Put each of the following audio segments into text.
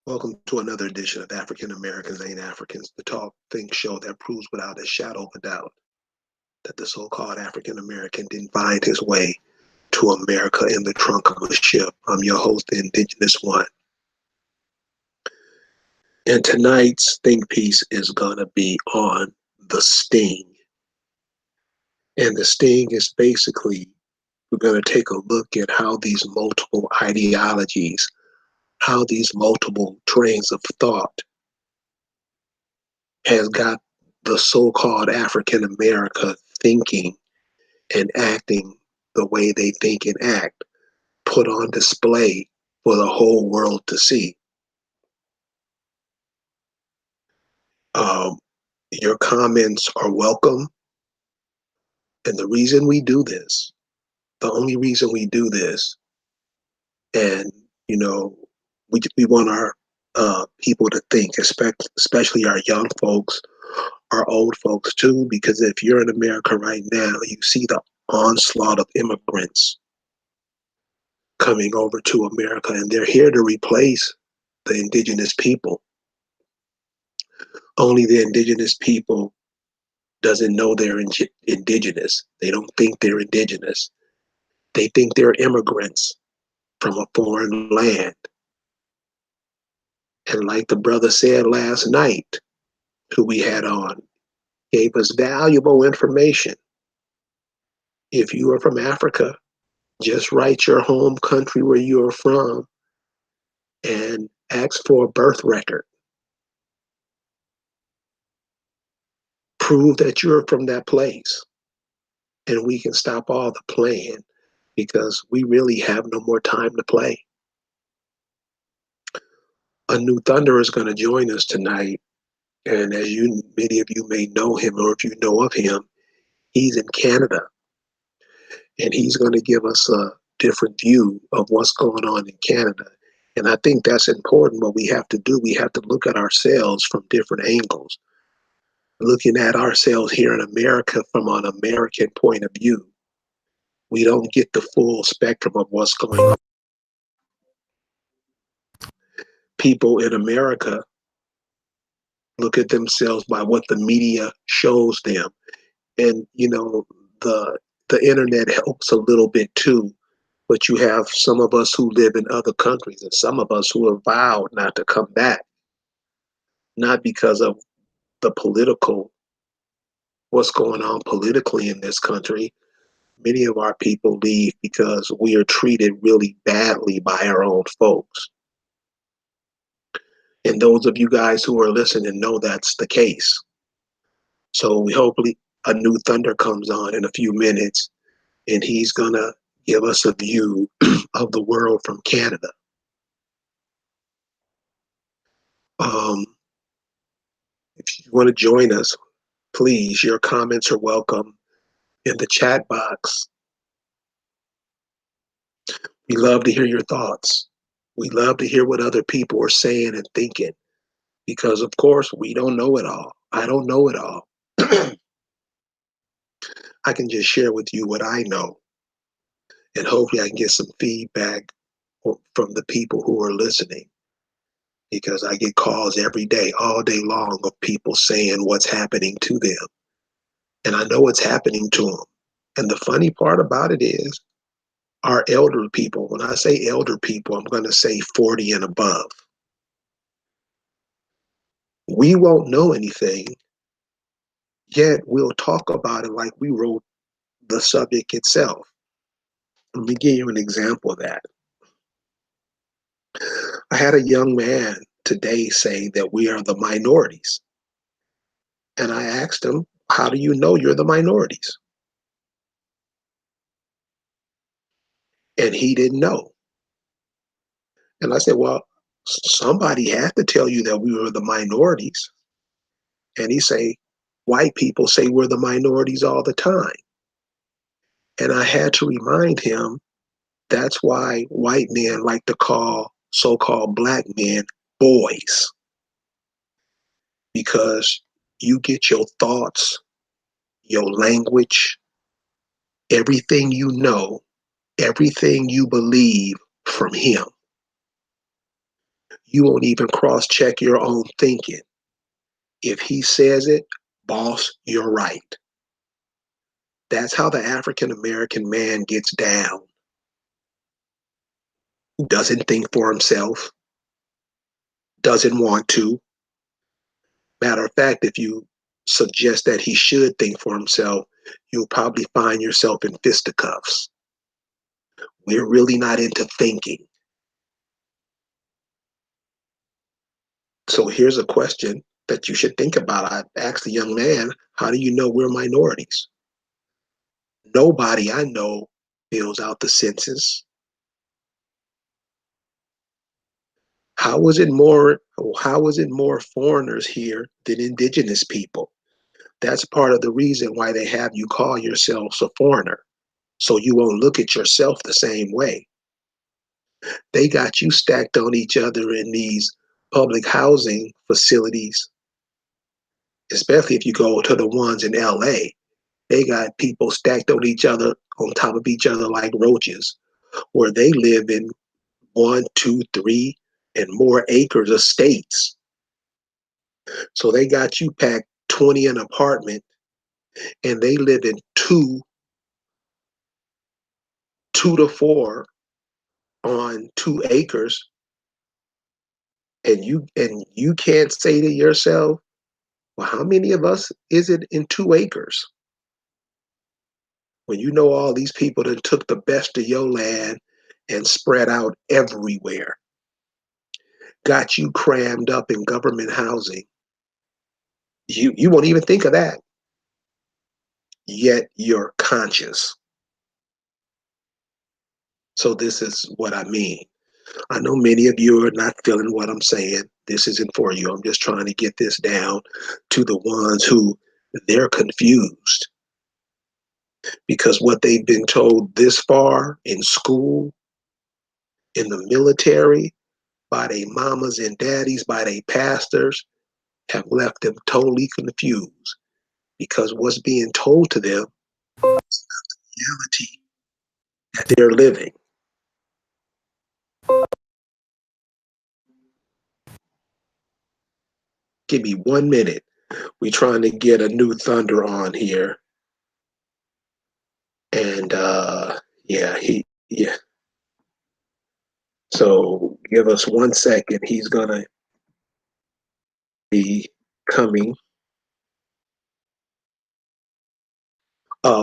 Welcome to another edition of African Americans Ain't Africans, the talk think show that proves without a shadow of a doubt that the so-called African American didn't find his way to America in the trunk of a ship. I'm your host, the Indigenous One. And tonight's think piece is going to be on the sting. And the sting is basically, we're going to take a look at how these multiple ideologies, how these multiple trains of thought has got the so-called African America thinking and acting the way they think and act, put on display for the whole world to see. Your comments are welcome. And the reason we do this, the only reason we do this, and we want our people to think, especially our young folks, our old folks too, because if you're in America right now, you see the onslaught of immigrants coming over to America, and they're here to replace the indigenous people. Only the indigenous people doesn't know they're indigenous. They don't think they're indigenous. They think they're immigrants from a foreign land. And like the brother said last night, who we had on, gave us valuable information. If you are from Africa, just write your home country where you are from and ask for a birth record. Prove that you're from that place, and we can stop all the playing because we really have no more time to play. A new Thunder is going to join us tonight, and as many of you may know him, or if you know of him, he's in Canada, and he's going to give us a different view of what's going on in Canada. And I think that's important. What we have to do, we have to look at ourselves from different angles. Looking at ourselves here in America from an American point of view, we don't get the full spectrum of what's going on. People in America look at themselves by what the media shows them. And, the internet helps a little bit too, but you have some of us who live in other countries and some of us who have vowed not to come back, not because of the what's going on politically in this country. Many of our people leave because we are treated really badly by our own folks. And those of you guys who are listening know that's the case. So we hopefully a new Thunder comes on in a few minutes, and he's gonna give us a view of the world from Canada. If you want to join us, please, your comments are welcome in the chat box. We love to hear your thoughts. We love to hear what other people are saying and thinking, because of course we don't know it all. I don't know it all. I can just share with you what I know, and hopefully I can get some feedback from the people who are listening, because I get calls every day, all day long, of people saying what's happening to them. And I know what's happening to them. And the funny part about it is our elder people, when I say elder people, I'm going to say 40 and above. We won't know anything, yet we'll talk about it like we wrote the subject itself. Let me give you an example of that. I had a young man today say that we are the minorities. And I asked him, how do you know you're the minorities? And he didn't know. And I said, well, somebody had to tell you that we were the minorities. And he say, white people say we're the minorities all the time. And I had to remind him that's why white men like to call so-called black men boys. Because you get your thoughts, your language, everything you know, everything you believe from him. You won't even cross check your own thinking. If he says it, boss, you're right. That's how the African American man gets down. Doesn't think for himself, doesn't want to. Matter of fact, if you suggest that he should think for himself, you'll probably find yourself in fisticuffs. We're really not into thinking. So here's a question that you should think about. I asked the young man, how do you know we're minorities? Nobody I know fills out the census. How is it more how is it more foreigners here than indigenous people? That's part of the reason why they have you call yourselves a foreigner. So you won't look at yourself the same way. They got you stacked on each other in these public housing facilities, especially if you go to the ones in LA. They got people stacked on each other, on top of each other like roaches, where they live in 1, 2, 3, and more acres of states. So they got you packed 20 in an apartment, and they live in two to four on 2 acres, and you can't say to yourself, well, how many of us is it in 2 acres? When you know all these people that took the best of your land and spread out everywhere, got you crammed up in government housing. You won't even think of that. Yet you're conscious. So this is what I mean. I know many of you are not feeling what I'm saying. This isn't for you. I'm just trying to get this down to the ones who they're confused because what they've been told this far in school, in the military, by their mamas and daddies, by their pastors, have left them totally confused because what's being told to them is the reality that they're living. Give me 1 minute. We're trying to get a new Thunder on here. And yeah, yeah. So give us 1 second. He's gonna be coming.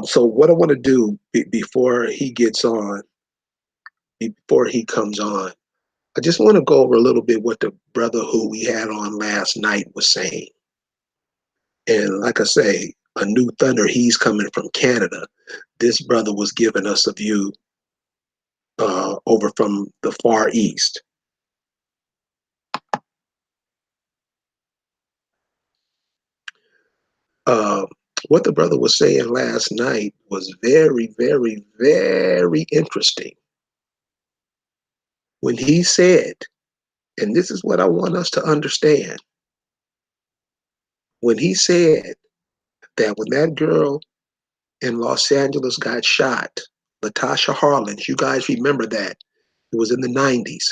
So what I want to do before he gets on, before he comes on, I just want to go over a little bit what the brother who we had on last night was saying. And like I say, a new Thunder, he's coming from Canada. This brother was giving us a view over from the Far East. Uh, what the brother was saying last night was very, very, very interesting. When he said, and this is what I want us to understand, when he said that when that girl in Los Angeles got shot, Latasha Harlins, you guys remember that? It was in the 90s.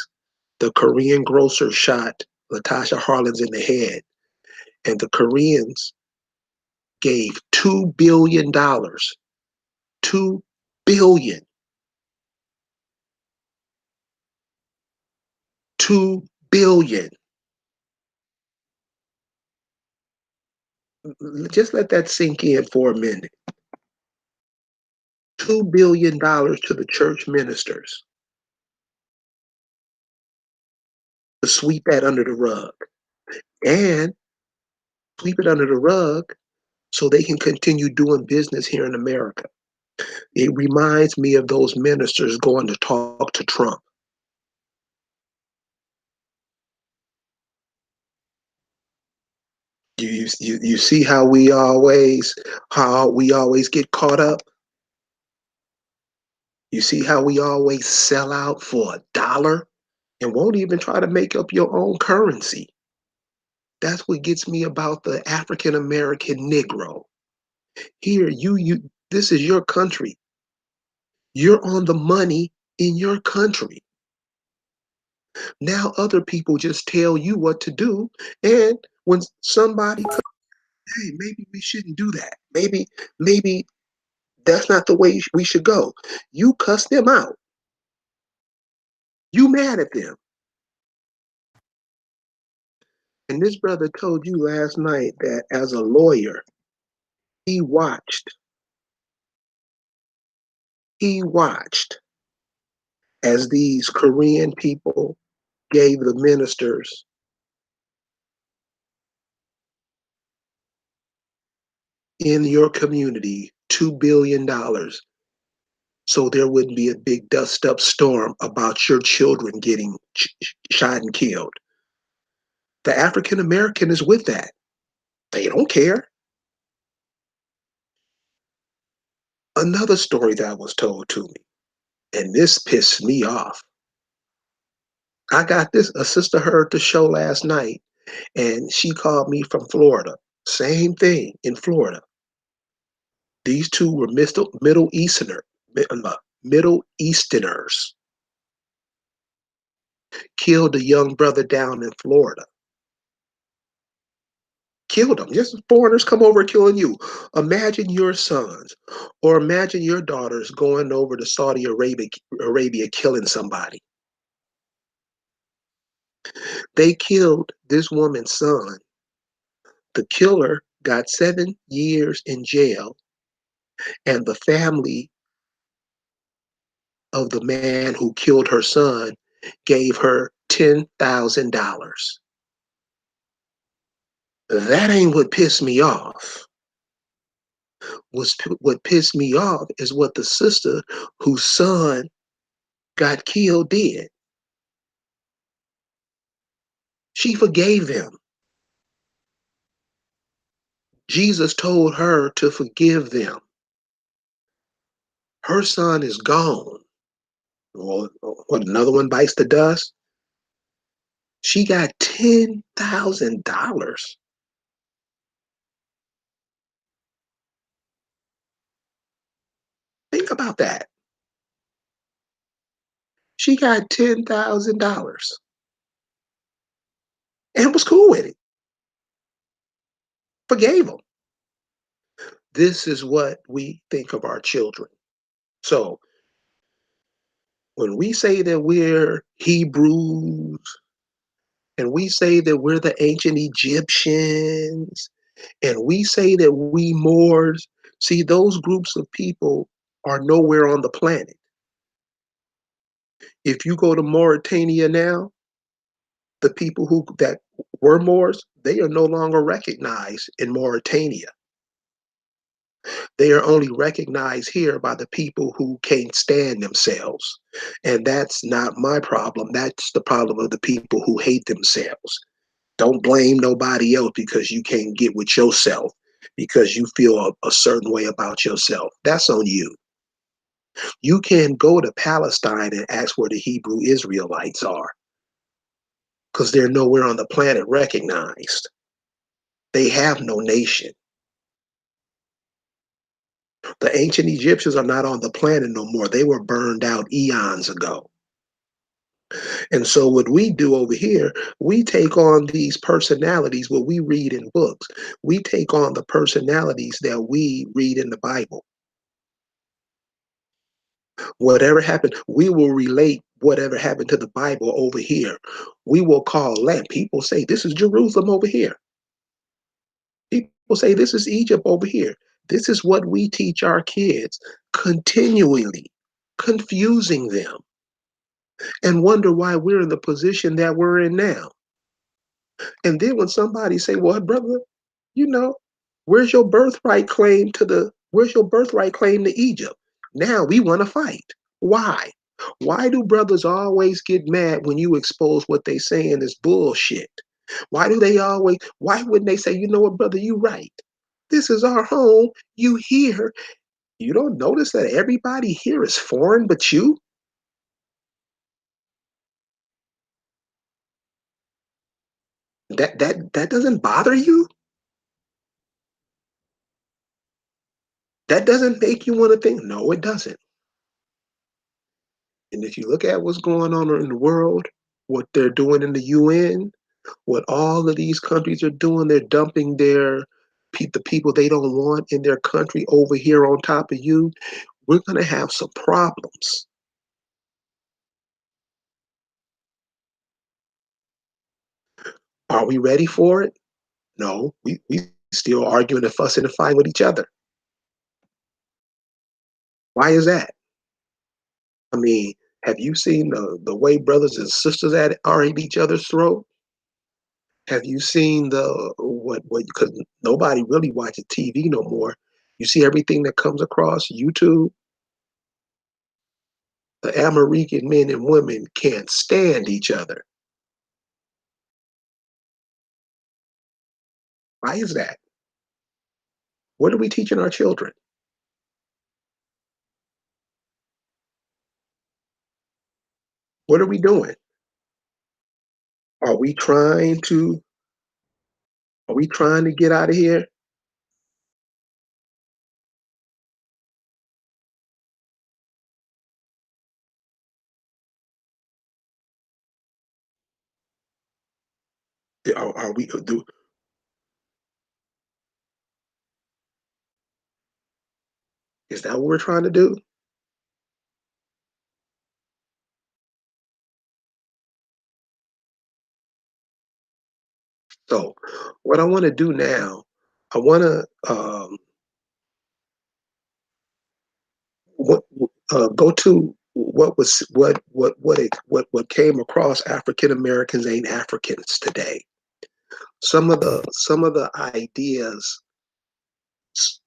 The Korean grocer shot Latasha Harlins in the head, and the Koreans gave $2 billion, 2 billion, 2 billion. Just let that sink in for a minute. $2 billion to the church ministers to sweep that under the rug and sweep it under the rug so they can continue doing business here in America. It reminds me of those ministers going to talk to Trump. You see how we always get caught up. You see how we always sell out for $1 and won't even try to make up your own currency. That's what gets me about the African American Negro. Here, this is your country. You're on the money in your country. Now other people just tell you what to do. And when somebody comes, hey, maybe we shouldn't do that. Maybe that's not the way we should go. You cuss them out. You mad at them. And this brother told you last night that as a lawyer, he watched, he watched as these Korean people gave the ministers in your community $2 billion so there wouldn't be a big dust up storm about your children getting shot and killed. The African American is with that. They don't care. Another story that was told to me, and this pissed me off. I got this, a sister heard the show last night, and she called me from Florida. Same thing in Florida. These two were Middle Easterners killed a young brother down in Florida. Killed them. Just foreigners come over killing you. Imagine your sons or imagine your daughters going over to Saudi Arabia killing somebody. They killed this woman's son. The killer got 7 years in jail, and the family of the man who killed her son gave her $10,000. That ain't what pissed me off. What pissed me off is what the sister whose son got killed did. She forgave them. Jesus told her to forgive them. Her son is gone. Well, what, another one bites the dust? She got $10,000. Think about that. She got $10,000 and was cool with it. Forgave them. This is what we think of our children. So when we say that we're Hebrews and we say that we're the ancient Egyptians and we say that we Moors, see, those groups of people are nowhere on the planet. If you go to Mauritania now, the people who that were Moors, they are no longer recognized in Mauritania. They are only recognized here by the people who can't stand themselves. And that's not my problem. That's the problem of the people who hate themselves. Don't blame nobody else because you can't get with yourself, because you feel a certain way about yourself. That's on you. You can't go to Palestine and ask where the Hebrew Israelites are because they're nowhere on the planet recognized. They have no nation. The ancient Egyptians are not on the planet no more. They were burned out eons ago. And so what we do over here, we take on these personalities, what we read in books. We take on the personalities that we read in the Bible. Whatever happened, we will relate whatever happened to the Bible over here. We will call that. People say, this is Jerusalem over here. People say, this is Egypt over here. This is what we teach our kids continually, confusing them, and wonder why we're in the position that we're in now. And then when somebody say, well, brother, you know, where's your birthright claim to Egypt? Now we want to fight. Why? Why do brothers always get mad when you expose what they saying is bullshit? Why wouldn't they say, you know what, brother, you right. This is our home. You here. You don't notice that everybody here is foreign but you? That doesn't bother you? That doesn't make you want to think? No, it doesn't. And if you look at what's going on in the world, what they're doing in the UN, what all of these countries are doing, they're dumping the people they don't want in their country over here on top of you. We're going to have some problems. Are we ready for it? No, we still arguing and fussing and fighting with each other. Why is that? I mean, have you seen the way brothers and sisters are at each other's throat? Have you seen the what? Because nobody really watches TV no more. You see everything that comes across YouTube. The American men and women can't stand each other. Why is that? What are we teaching our children? What are we doing? Are we trying to are we trying to get out of here? Are we do is that what we're trying to do? So what I want to do now, I want to what go to what came across African Americans ain't Africans today. Some of the ideas,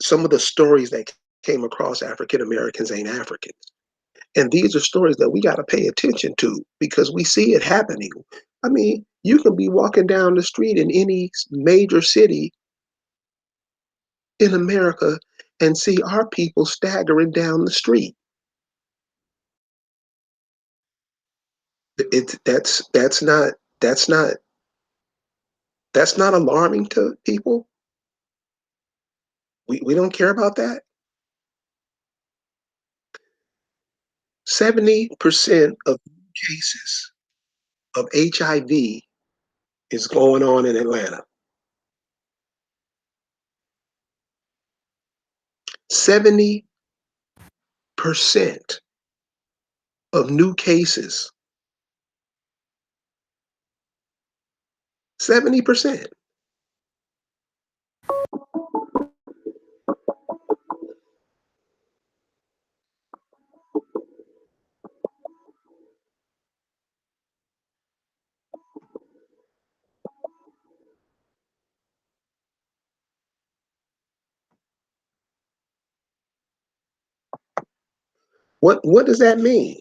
some of the stories that came across African Americans ain't Africans. And these are stories that we got to pay attention to because we see it happening. I mean, you can be walking down the street in any major city in America and see our people staggering down the street. That's that's not that's not alarming to people. We don't care about that. 70% of cases of HIV is going on in Atlanta. 70% of new cases. 70%. What does that mean?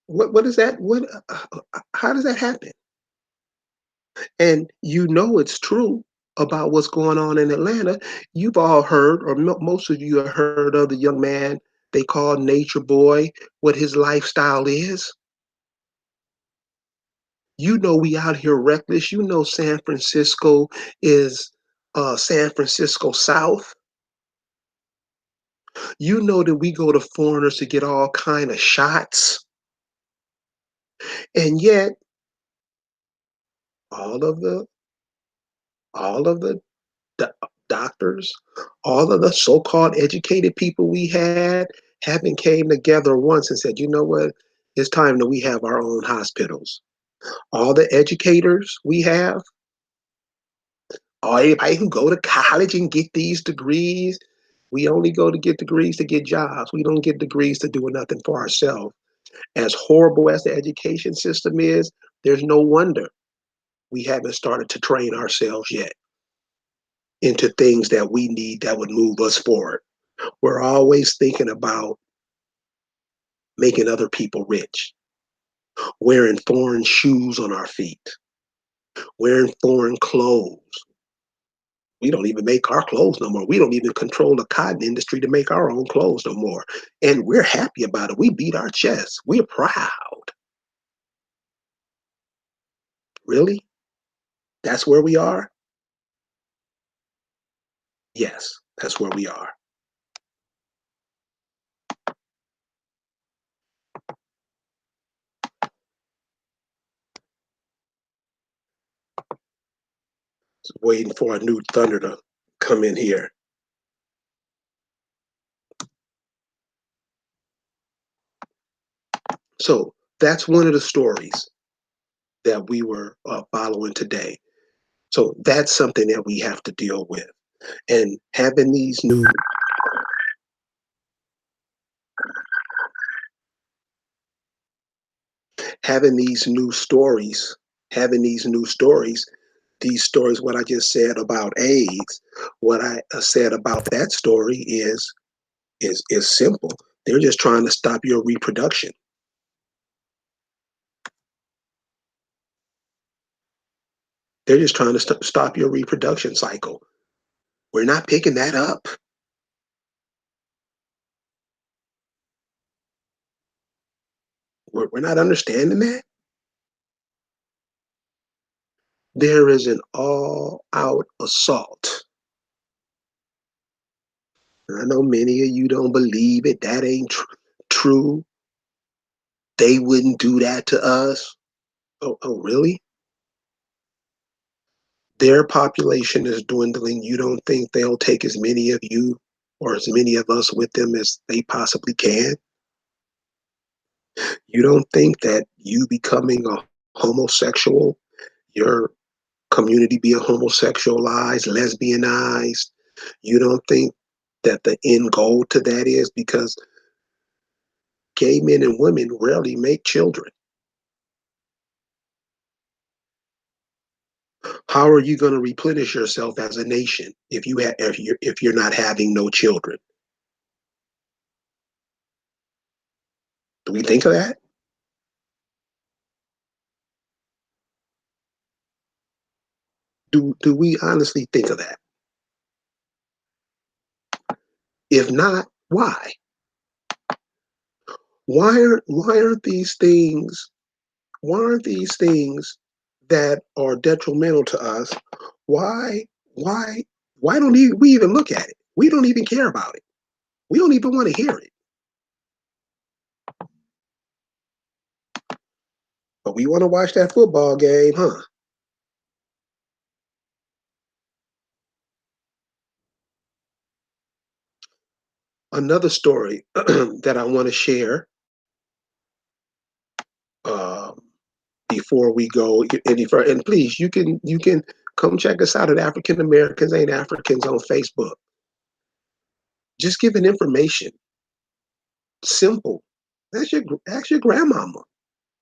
What is that? How does that happen? And you know it's true about what's going on in Atlanta. You've all heard, or most of you have heard of the young man they call Nature Boy, what his lifestyle is. You know we out here reckless. You know San Francisco is San Francisco South. You know that we go to foreigners to get all kind of shots, and yet all of the all of the do- doctors, all of the so-called educated people we had haven't came together once and said, you know what, it's time that we have our own hospitals. All the educators we have, all everybody who go to college and get these degrees, we only go to get degrees to get jobs. We don't get degrees to do nothing for ourselves. As horrible as the education system is, there's no wonder we haven't started to train ourselves yet into things that we need that would move us forward. We're always thinking about making other people rich, wearing foreign shoes on our feet, wearing foreign clothes. We don't even make our clothes no more. We don't even control the cotton industry to make our own clothes no more. And we're happy about it. We beat our chests. We're proud. Really? That's where we are? Yes, that's where we are. Waiting for a new thunder to come in here. So that's one of the stories that we were following today. So that's something that we have to deal with. And having these new stories, having these stories, what I just said about AIDS, what I said about that story is simple. They're just trying to stop your reproduction. They're just trying to stop your reproduction cycle. We're not picking that up. We're not understanding that. There is an all out assault. I know many of you don't believe it. That ain't true. They wouldn't do that to us. Oh, really? Their population is dwindling. You don't think they'll take as many of you or as many of us with them as they possibly can? You don't think that you becoming a homosexual, your community being homosexualized, lesbianized, you don't think that the end goal to that is because gay men and women rarely make children. How are you going to replenish yourself as a nation if you're not having no children? Do we think of that? Do we honestly think of that? If not, why? Why aren't these things why aren't these things that are detrimental to us? Why why why don't we even look at it? We don't even care about it. We don't even want to hear it. But we want to watch that football game, huh? Another story that I want to share um, before we go any further. And please, you can come check us out at African Americans Ain't Africans on Facebook. Just giving information, simple. Ask your grandmama,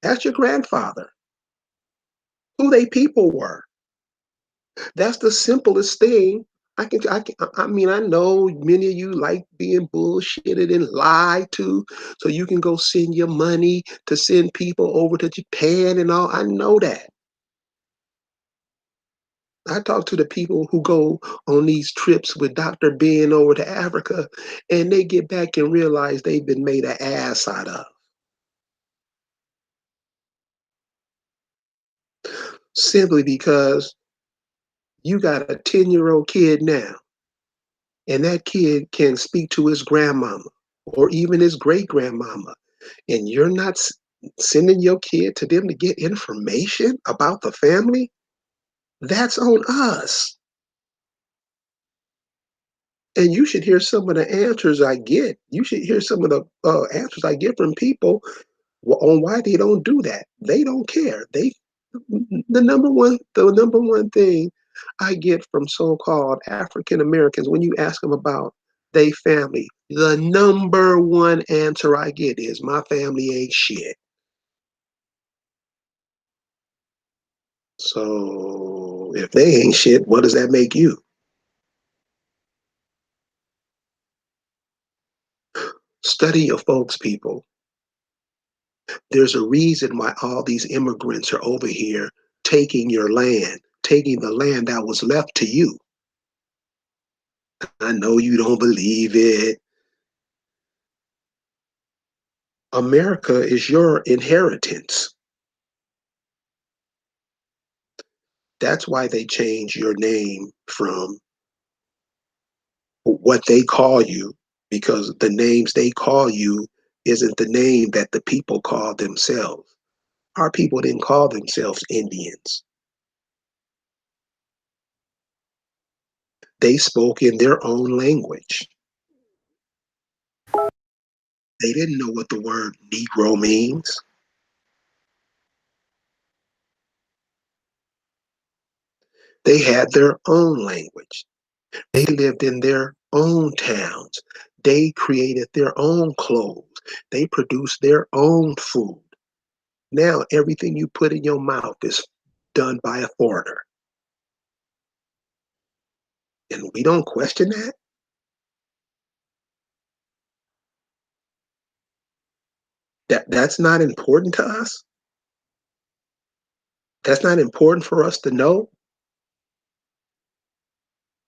ask your grandfather who they people were. That's the simplest thing. I mean, I know many of you like being bullshitted and lied to, so you can go send your money to send people over to Japan and all. I know that. I talk to the people who go on these trips with Dr. Ben over to Africa, and they get back and realize they've been made an ass out of. Simply because you got a 10-year-old kid now, and that kid can speak to his grandmama or even his great grandmama, and you're not sending your kid to them to get information about the family. That's on us. And you should hear some of the answers I get. You should hear some of the answers I get from people on why they don't do that. They don't care. The number one thing I get from so-called African Americans when you ask them about they family, the number one answer I get is my family ain't shit. So if they ain't shit, what does that make you? Study your folks, people. There's a reason why all these immigrants are over here taking your land, taking the land that was left to you. I know you don't believe it. America is your inheritance. That's why they change your name from what they call you, because the names they call you isn't the name that the people call themselves. Our people didn't call themselves Indians. They spoke in their own language. They didn't know what the word Negro means. They had their own language. They lived in their own towns. They created their own clothes. They produced their own food. Now everything you put in your mouth is done by a foreigner. And we don't question that. That's not important to us. That's not important for us to know.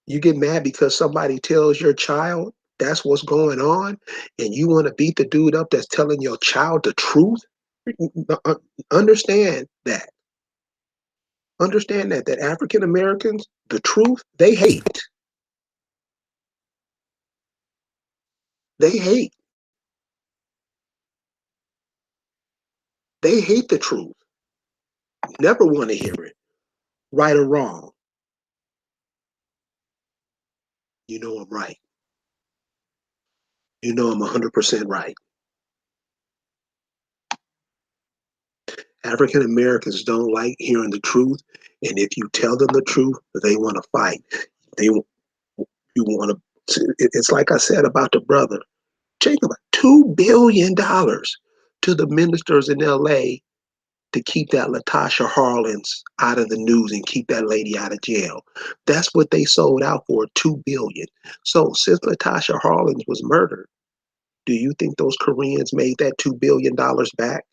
You get mad because somebody tells your child that's what's going on, and you want to beat the dude up that's telling your child the truth. Understand that. Understand that African Americans, the truth, they hate. They hate. They hate the truth. Never want to hear it, right or wrong. You know I'm right. You know I'm 100% right. African Americans don't like hearing the truth, and if you tell them the truth, they want to fight. They you want to. It's like I said about the brother. Jacob, $2 billion to the ministers in L.A. to keep that Latasha Harlins out of the news and keep that lady out of jail. That's what they sold out for, $2 billion. So since Latasha Harlins was murdered, do you think those Koreans made that $2 billion back?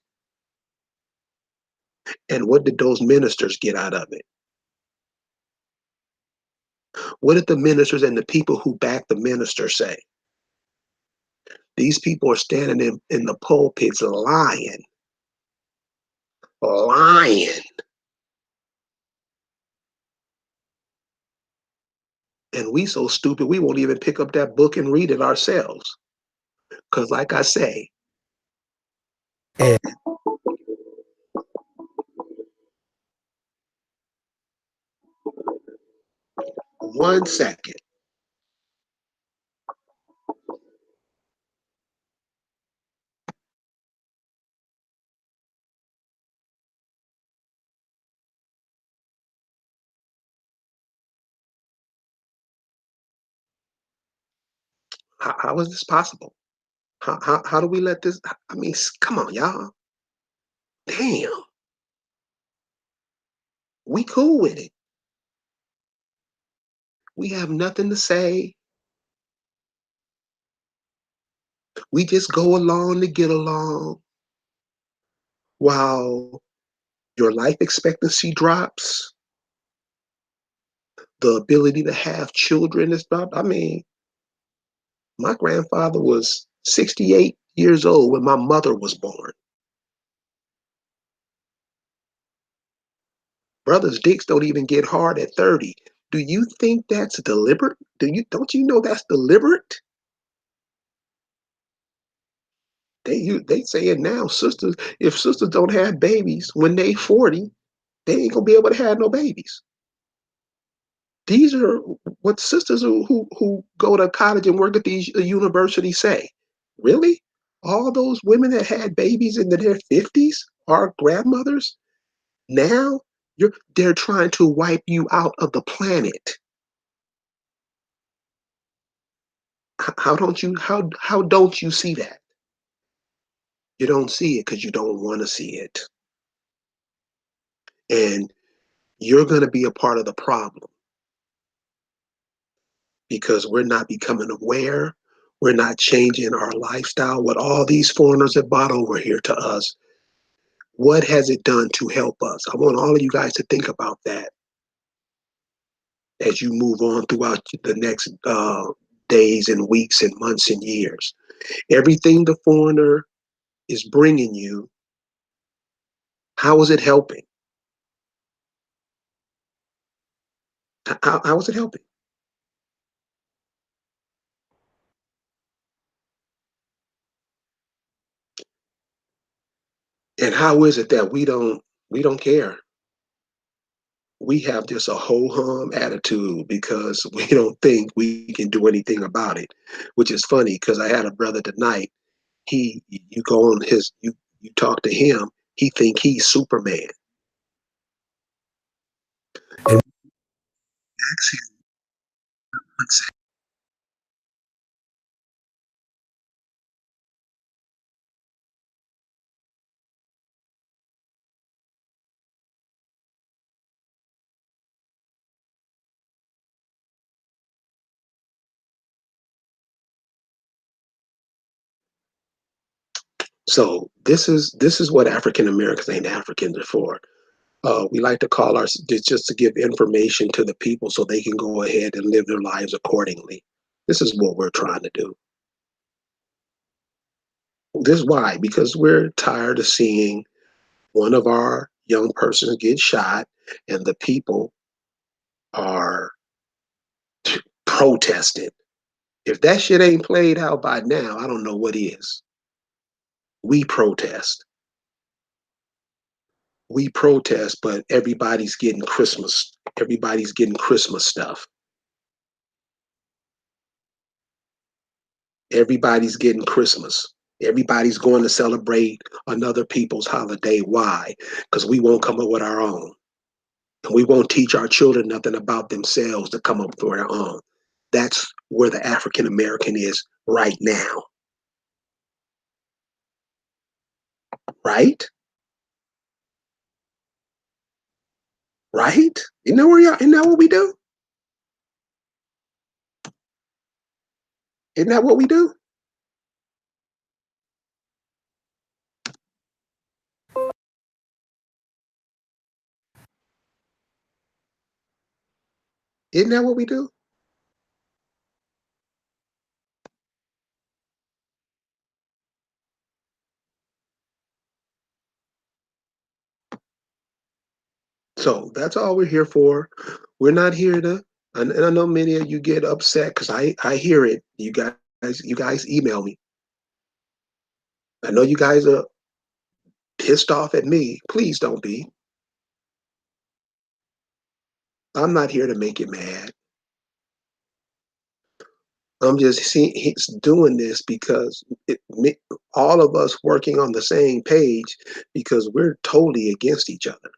And what did those ministers get out of it? What did the ministers and the people who backed the minister say? These people are standing in the pulpits lying, lying. And we so stupid we won't even pick up that book and read it ourselves. Because like I say, and 1 second, how is this possible? How do we let this? I mean, come on, y'all. Damn, we cool with it. We have nothing to say. We just go along to get along while your life expectancy drops, the ability to have children is dropped. I mean, my grandfather was 68 years old when my mother was born. Brothers' dicks don't even get hard at 30. Do you think that's deliberate? Don't you know that's deliberate? They say it now, sisters. If sisters don't have babies when they 40, they ain't gonna be able to have no babies. These are what sisters who go to college and work at these universities say. Really? All those women that had babies in their 50s are grandmothers? Now they're trying to wipe you out of the planet. How don't you see that? You don't see it because you don't want to see it. And you're going to be a part of the problem because we're not becoming aware. We're not changing our lifestyle. What all these foreigners have brought over here to us, what has it done to help us? I want all of you guys to think about that as you move on throughout the next days and weeks and months and years. Everything the foreigner is bringing you, how is it helping? How is it helping? And how is it that we don't care? we have just a ho hum attitude because we don't think we can do anything about it, which is funny because I had a brother tonight. You go on you talk to him, he think he's Superman. And ask him what's so this is what African Americans ain't Africans are for. We like to call our just to give information to the people so they can go ahead and live their lives accordingly. This is what we're trying to do. This is why, because we're tired of seeing one of our young persons get shot and the people are protesting. If that shit ain't played out by now, I don't know what is. We protest. We protest, but everybody's getting Christmas. Everybody's getting Christmas stuff. Everybody's getting Christmas. Everybody's going to celebrate another people's holiday. Why? Because we won't come up with our own. And we won't teach our children nothing about themselves to come up with their own. That's where the African American is right now. Right? Right? You know where you are? Isn't that what we do? Isn't that what we do? Isn't that what we do? So that's all we're here for. We're not here to, and I know many of you get upset because I hear it. You guys email me. I know you guys are pissed off at me. Please don't be. I'm not here to make you mad. I'm just seeing he's doing this because all of us working on the same page because we're totally against each other.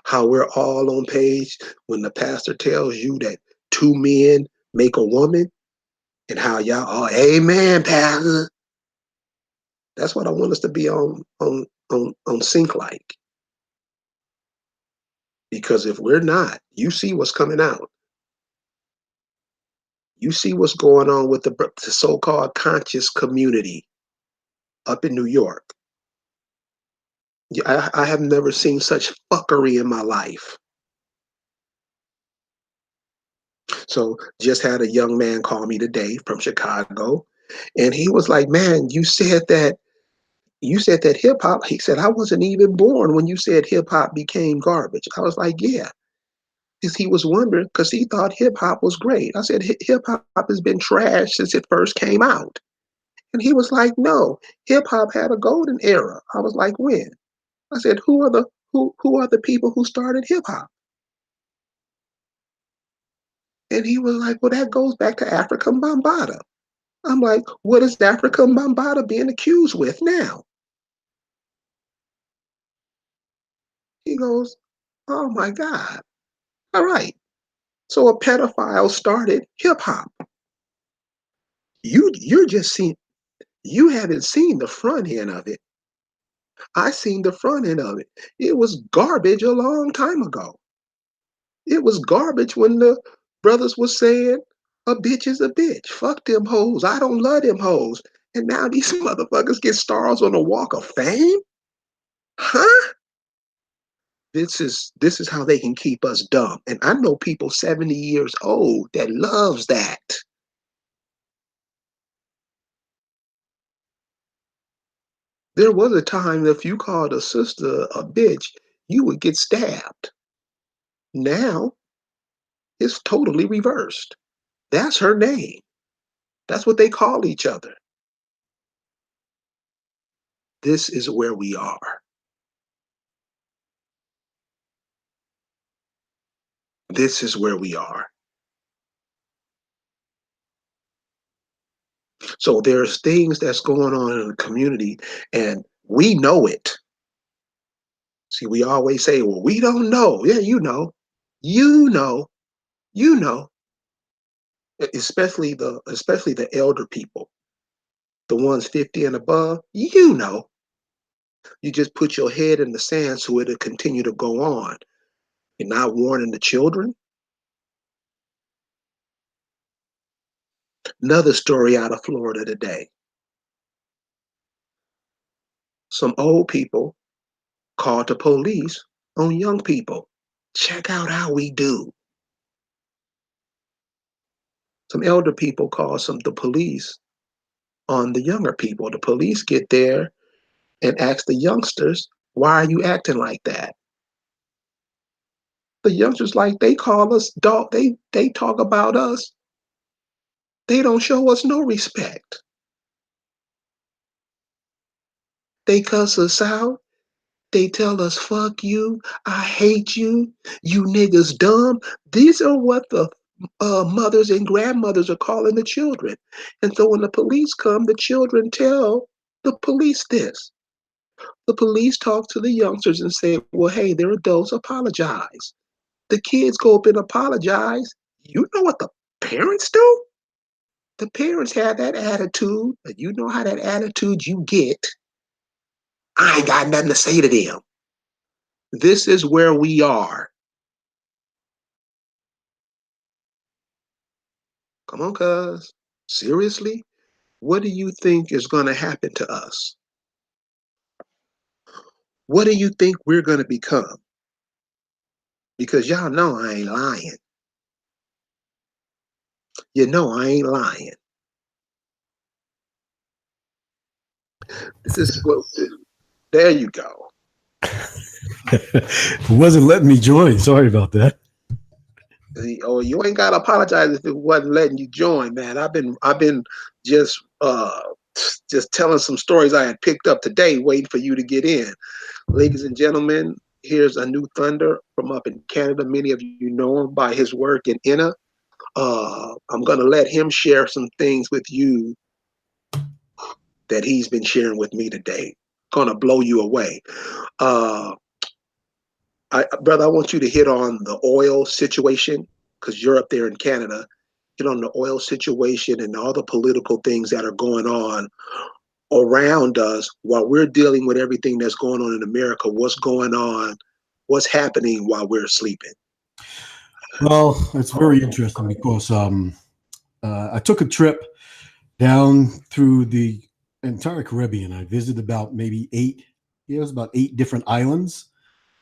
How we're all on page when the pastor tells you that two men make a woman, and how y'all all amen, pastor. That's what I want us to be on sync like. Because if we're not, you see what's coming out. You see what's going on with the so-called conscious community up in New York. Yeah, I have never seen such fuckery in my life. So just had a young man call me today from Chicago, and he was like, "Man, you said that hip hop." He said, "I wasn't even born when you said hip hop became garbage." I was like, "Yeah." Because he was wondering, because he thought hip hop was great. I said, "Hip hop has been trash since it first came out." And he was like, "No, hip hop had a golden era." I was like, "When?" I said, "Who are the people who started hip hop?" And he was like, "Well, that goes back to African Bambaataa." I'm like, "What is African Bambaataa being accused with now?" He goes, "Oh my God. All right. So a pedophile started hip hop. You're just seeing you haven't seen the front end of it. I seen the front end of it. It was garbage a long time ago. It was garbage when the brothers was saying a bitch is a bitch. Fuck them hoes. I don't love them hoes. And now these motherfuckers get stars on the walk of fame? Huh? This is how they can keep us dumb. And I know people 70 years old that loves that. There was a time that if you called a sister a bitch, you would get stabbed. Now it's totally reversed. That's her name. That's what they call each other. This is where we are. this is where we are. So there's things that's going on in the community, and we know it. See, we always say, well, we don't know. Yeah, you know. You know. You know. Especially the elder people, the ones 50 and above, you know. You just put your head in the sand so it'll continue to go on. You're not warning the children. Another story out of Florida today. Some old people called the police on young people. Check out how we do. Some elder people call the police on the younger people. The police get there and ask the youngsters, why are you acting like that? The youngsters, like, they call us dog, they talk about us. They don't show us no respect. They cuss us out. They tell us, fuck you, I hate you, you niggas dumb. These are what the mothers and grandmothers are calling the children. And so when the police come, the children tell the police this. The police talk to the youngsters and say, well, hey, they're adults, apologize. The kids go up and apologize. You know what the parents do? The parents have that attitude, and you know how that attitude you get. I ain't got nothing to say to them. This is where we are. Come on, cuz. Seriously? What do you think is going to happen to us? What do you think we're going to become? Because y'all know I ain't lying. You know I ain't lying. This is what, there you go. It wasn't letting me join. Sorry about that. Oh, you ain't gotta apologize if it wasn't letting you join, man. I've been just just telling some stories I had picked up today, waiting for you to get in. Ladies and gentlemen, here's a new Thunder from up in Canada. Many of you know him by his work in INA. I'm gonna let him share some things with you that he's been sharing with me today. Gonna blow you away. Uh, brother, I want you to hit on the oil situation because you're up there in Canada. Hit on the oil situation and all the political things that are going on around us while we're dealing with everything that's going on in America. What's going on? What's happening while we're sleeping? Well, it's very interesting because I took a trip down through the entire Caribbean. I visited about maybe eight, yeah, it was about eight different islands,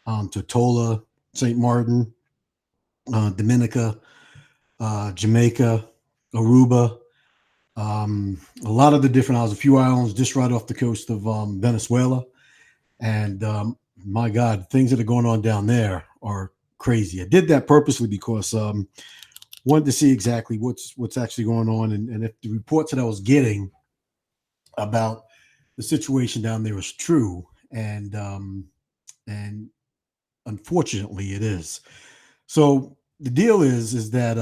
Tortola, St. Martin, Dominica, Jamaica, Aruba, a lot of the different islands, a few islands just right off the coast of Venezuela. And my God, things that are going on down there are crazy. I did that purposely because wanted to see exactly what's actually going on, and if the reports that I was getting about the situation down there is true, and unfortunately it is. So the deal is that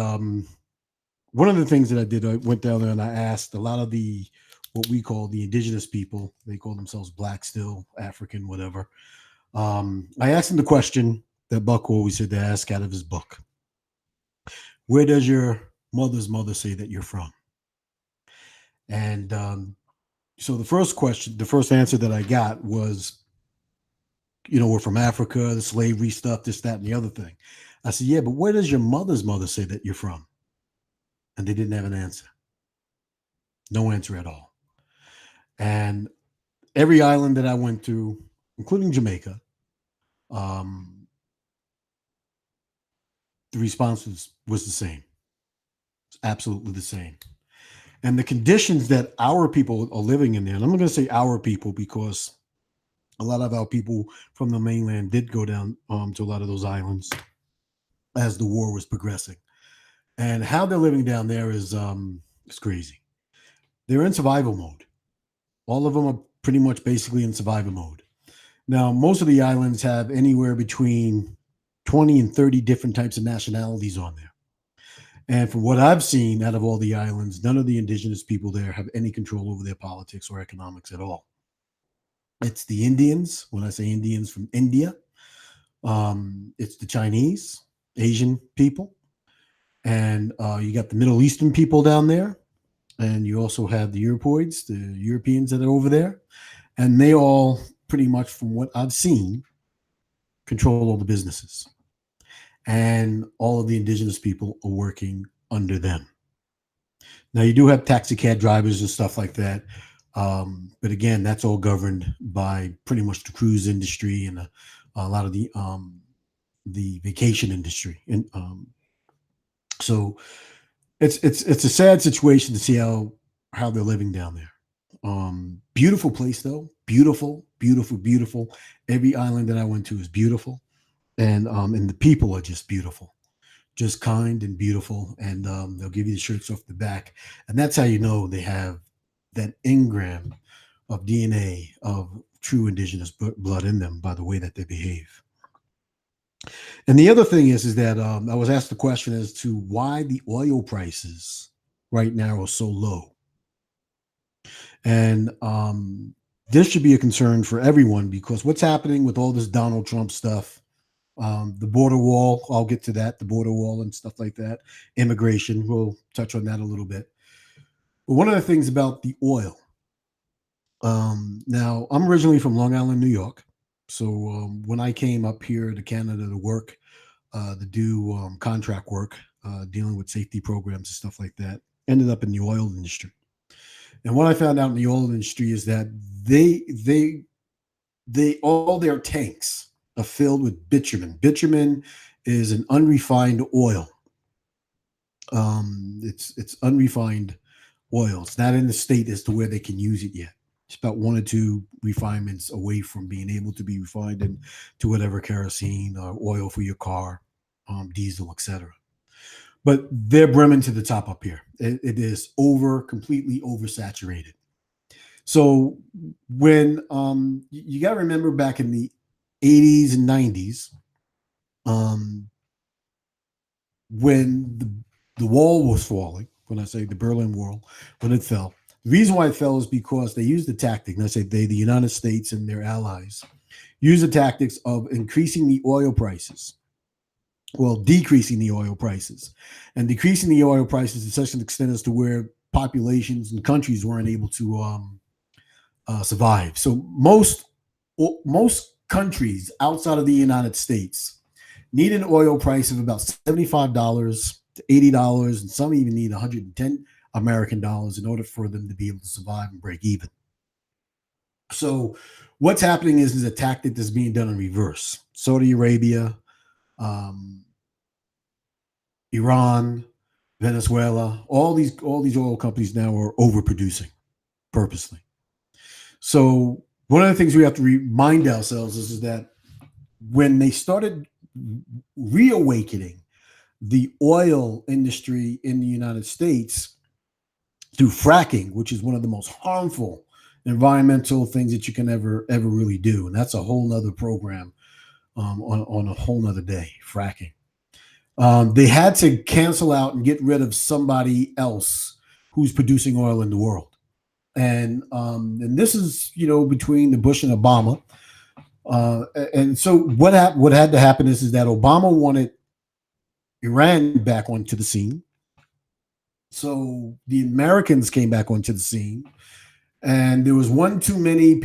one of the things that I did, I went down there and I asked a lot of the what we call the indigenous people. They call themselves black still, African, whatever. I asked him the question that Buck always said to ask out of his book. Where does your mother's mother say that you're from? And so the first question, the first answer that I got was, we're from Africa, the slavery stuff, this, that, and the other thing. I said, yeah, but where does your mother's mother say that you're from? And they didn't have an answer. No answer at all. And every island that I went to, including Jamaica, um, the response was the same. It's absolutely the same. And the conditions that our people are living in there, and I'm going to say our people because a lot of our people from the mainland did go down to a lot of those islands as the war was progressing. And how they're living down there is it's crazy. They're in survival mode. All of them are pretty much basically in survival mode. Now, most of the islands have anywhere between 20 and 30 different types of nationalities on there. And from what I've seen out of all the islands, none of the indigenous people there have any control over their politics or economics at all. It's the Indians, when I say Indians from India, it's the Chinese, Asian people, and you got the Middle Eastern people down there, and you also have the Europoids, the Europeans that are over there, and they all pretty much, from what I've seen, control all the businesses, and all of the indigenous people are working under them. Now you do have taxi cab drivers and stuff like that, but again, that's all governed by pretty much the cruise industry and a lot of the vacation industry, and so it's a sad situation to see how they're living down there. Beautiful place though, beautiful, beautiful, beautiful. Every island that I went to is beautiful, and the people are just beautiful, just kind and beautiful, and they'll give you the shirts off the back, and that's how you know they have that engram of DNA of true indigenous blood in them by the way that they behave. And the other thing is that I was asked the question as to why the oil prices right now are so low, and this should be a concern for everyone because what's happening with all this Donald Trump stuff, the border wall, I'll get to that, the border wall and stuff like that, immigration, we'll touch on that a little bit. But one of the things about the oil, now I'm originally from Long Island, New York. So when I came up here to Canada to work, to do contract work, dealing with safety programs and stuff like that, ended up in the oil industry. And what I found out in the oil industry is that they all their tanks are filled with bitumen. Bitumen is an unrefined oil. It's unrefined oil. It's not in the state as to where they can use it yet. It's about one or two refinements away from being able to be refined into whatever kerosene or oil for your car, diesel, etc. But they're brimming to the top up here. It is completely oversaturated. So when you got to remember back in the 80s and 90s, um, when the wall was falling, when I say the Berlin Wall, when it fell, the reason why it fell is because they used the tactic, and I say they, the United States and their allies, used the tactics of increasing the oil prices, well, decreasing the oil prices, and decreasing the oil prices to such an extent as to where populations and countries weren't able to survive. So most countries outside of the United States need an oil price of about $75 to $80, and some even need 110 American dollars in order for them to be able to survive and break even. So what's happening is a tactic that's being done in reverse. Saudi Arabia, um, Iran, Venezuela, all these oil companies now are overproducing purposely. So one of the things we have to remind ourselves is that when they started reawakening the oil industry in the United States through fracking, which is one of the most harmful environmental things that you can ever really do, and that's a whole nother program on a whole nother day, fracking. They had to cancel out and get rid of somebody else who's producing oil in the world. And this is between the Bush and Obama, and so what had to happen is that Obama wanted Iran back onto the scene, so the Americans came back onto the scene, and there was one too many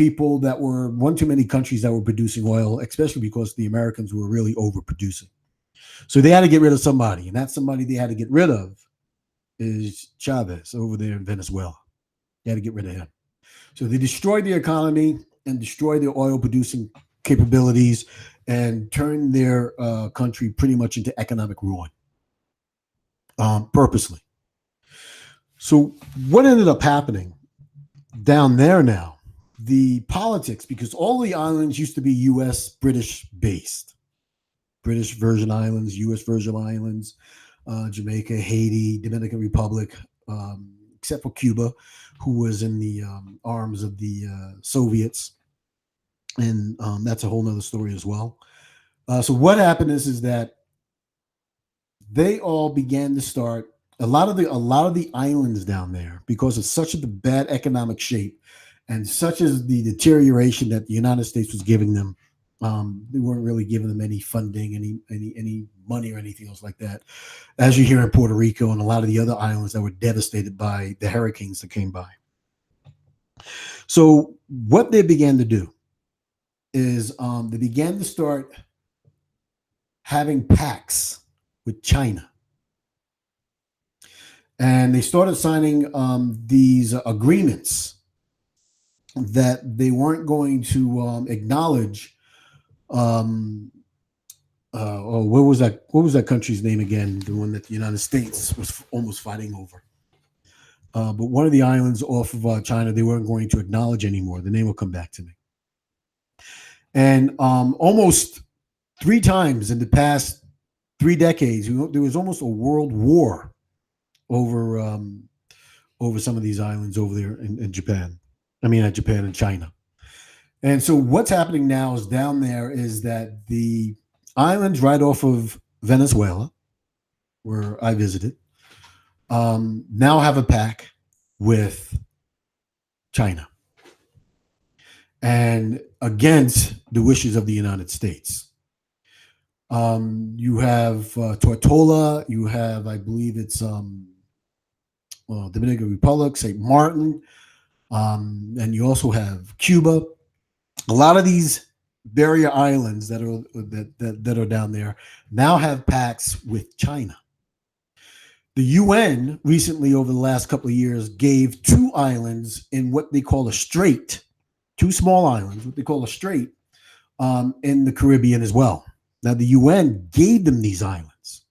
countries that were producing oil, especially because the Americans were really overproducing. So they had to get rid of somebody, and that somebody they had to get rid of is Chavez over there in Venezuela. They had to get rid of him. So they destroyed the economy and destroyed their oil producing capabilities and turned their country pretty much into economic ruin, purposely. So what ended up happening down there now? The politics, because all the islands used to be U.S. British based, British Virgin Islands, U.S. Virgin Islands, Jamaica, Haiti, Dominican Republic, except for Cuba, who was in the arms of the Soviets, and that's a whole nother story as well. So what happened is that they all began to start a lot of the islands down there, because of such a bad economic shape and such as the deterioration that the United States was giving them. They weren't really giving them any funding, any money or anything else like that, as you hear in Puerto Rico and a lot of the other islands that were devastated by the hurricanes that came by. So what they began to do is they began to start having pacts with China, and they started signing these agreements that they weren't going to acknowledge. Um, oh, what was that? What was that country's name again? The one that the United States was almost fighting over. But one of the islands off of China, they weren't going to acknowledge anymore. The name will come back to me. And almost three times in the past 3 decades, there was almost a world war over over some of these islands over there in Japan. I mean, at Japan and China. And so what's happening now is down there is that the islands right off of Venezuela, where I visited, now have a pact with China and against the wishes of the United States. You have Tortola, you have, I believe it's Dominican Republic, St. Martin, and you also have Cuba. A lot of these barrier islands that are down there now have pacts with China. The UN recently, over the last couple of years, gave two islands in what they call a strait, two small islands, what they call a strait, in the Caribbean as well. Now, the UN gave them these islands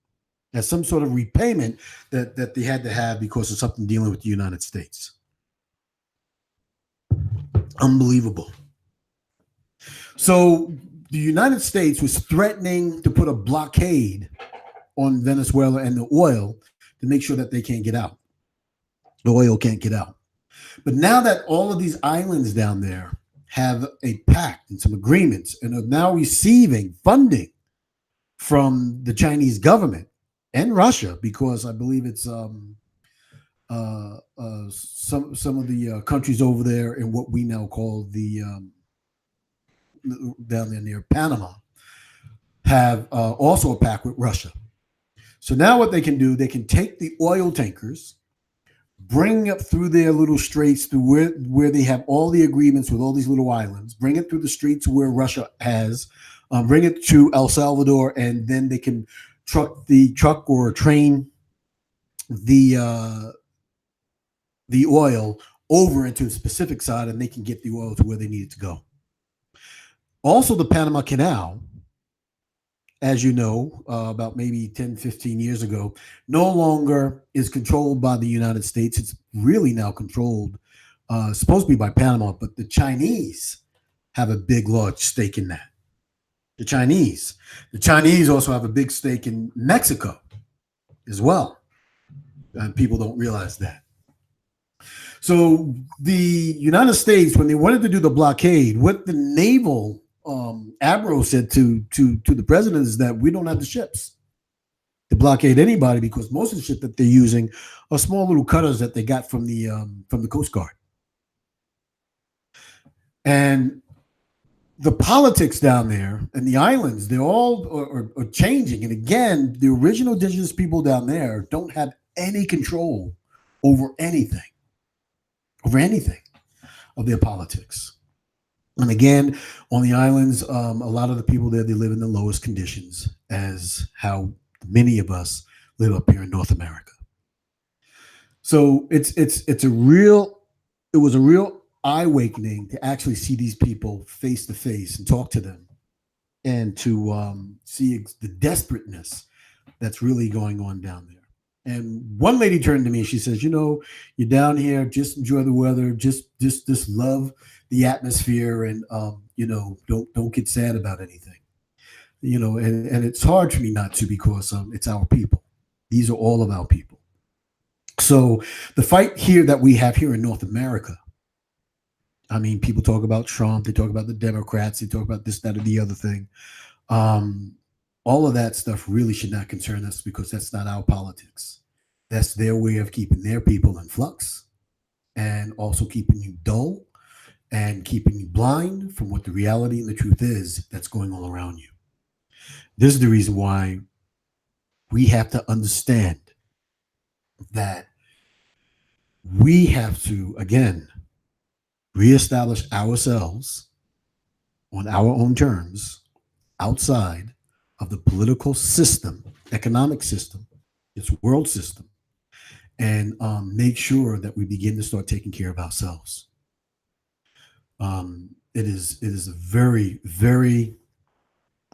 as some sort of repayment that they had to have because of something dealing with the United States. Unbelievable. So the United States was threatening to put a blockade on Venezuela and the oil to make sure that they can't get out. The oil can't get out. But now that all of these islands down there have a pact and some agreements and are now receiving funding from the Chinese government and Russia, because I believe it's some of the countries over there in what we now call the down there near Panama have also a pact with Russia. So now what they can do, they can take the oil tankers, bring up through their little straits to where they have all the agreements with all these little islands, bring it through the straits where Russia has, bring it to El Salvador, and then they can truck or train the oil over into the Pacific side, and they can get the oil to where they need it to go. Also, the Panama Canal, as you know, about maybe 10, 15 years ago, no longer is controlled by the United States. It's really now controlled, supposed to be by Panama, but the Chinese have a big, large stake in that. The Chinese. The Chinese also have a big stake in Mexico as well. And people don't realize that. So the United States, when they wanted to do the blockade, what the naval admiral said to the president is that we don't have the ships to blockade anybody, because most of the ships that they're using are small little cutters that they got from the Coast Guard. And the politics down there and the islands, they all are changing. And again, the original indigenous people down there don't have any control over anything of their politics. And again, on the islands, a lot of the people there, they live in the lowest conditions, as how many of us live up here in North America. So it was a real eye awakening to actually see these people face to face and talk to them, and to see the desperateness that's really going on down there. And one lady turned to me, she says, you're down here, just enjoy the weather, just love the atmosphere, and don't get sad about anything. And it's hard for me not to, because it's our people. These are all of our people. So the fight here that we have here in North America, I mean, people talk about Trump, they talk about the Democrats, they talk about this, that, or the other thing. Um, all of that stuff really should not concern us because that's not our politics. That's their way of keeping their people in flux and also keeping you dull and keeping you blind from what the reality and the truth is that's going all around you. This is the reason why we have to understand that we have to, again, reestablish ourselves on our own terms outside of the political system, economic system, its world system, and make sure that we begin to start taking care of ourselves. It is a very very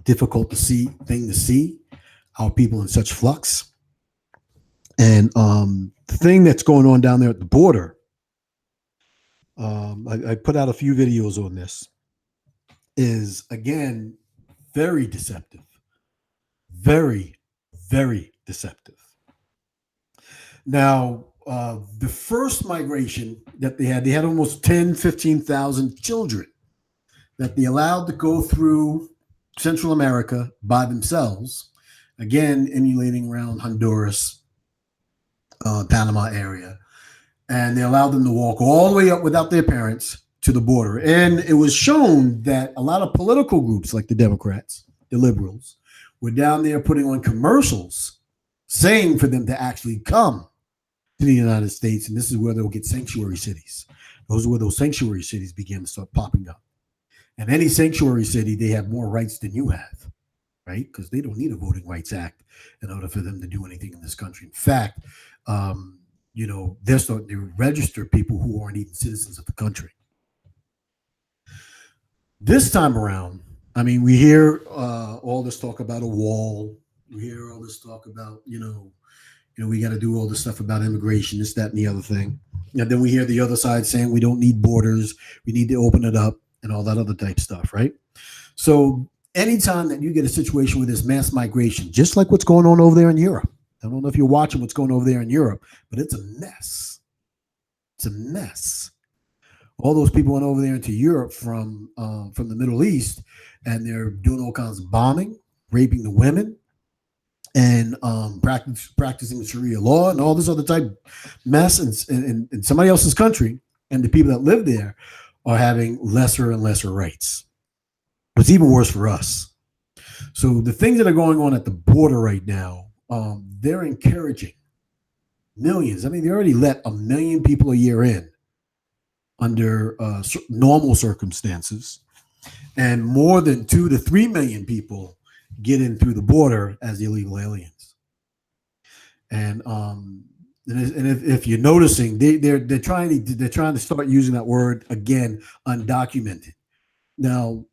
difficult to see thing to see how people in such flux, and the thing that's going on down there at the border. I put out a few videos on this. Is again very deceptive, very very deceptive. Now, the first migration that they had almost 10, 15,000 children that they allowed to go through Central America by themselves, again, emulating around Honduras, Panama area. And they allowed them to walk all the way up without their parents to the border. And it was shown that a lot of political groups like the Democrats, the liberals, were down there putting on commercials saying for them to actually come to the United States, and this is where they'll get sanctuary cities. Those are where those sanctuary cities begin to start popping up. And any sanctuary city, they have more rights than you have, right? Because they don't need a Voting Rights Act in order for them to do anything in this country. In fact, they're starting to register people who aren't even citizens of the country. This time around, I mean, we hear all this talk about a wall. We hear all this talk about, we got to do all this stuff about immigration, this, that, and the other thing. And then we hear the other side saying we don't need borders, we need to open it up, and all that other type stuff, right? So anytime that you get a situation with this mass migration, just like what's going on over there in Europe, I don't know if you're watching what's going over there in Europe, but it's a mess. It's a mess. All those people went over there into Europe from the Middle East, and they're doing all kinds of bombing, raping the women, and practicing Sharia law and all this other type mess in somebody else's country, and the people that live there are having lesser and lesser rights. It's even worse for us. So the things that are going on at the border right now, they're encouraging millions. I mean, they already let 1 million people a year in under normal circumstances, and more than 2 to 3 million people get in through the border as illegal aliens. And if you're noticing, they're trying to start using that word again, undocumented. Now,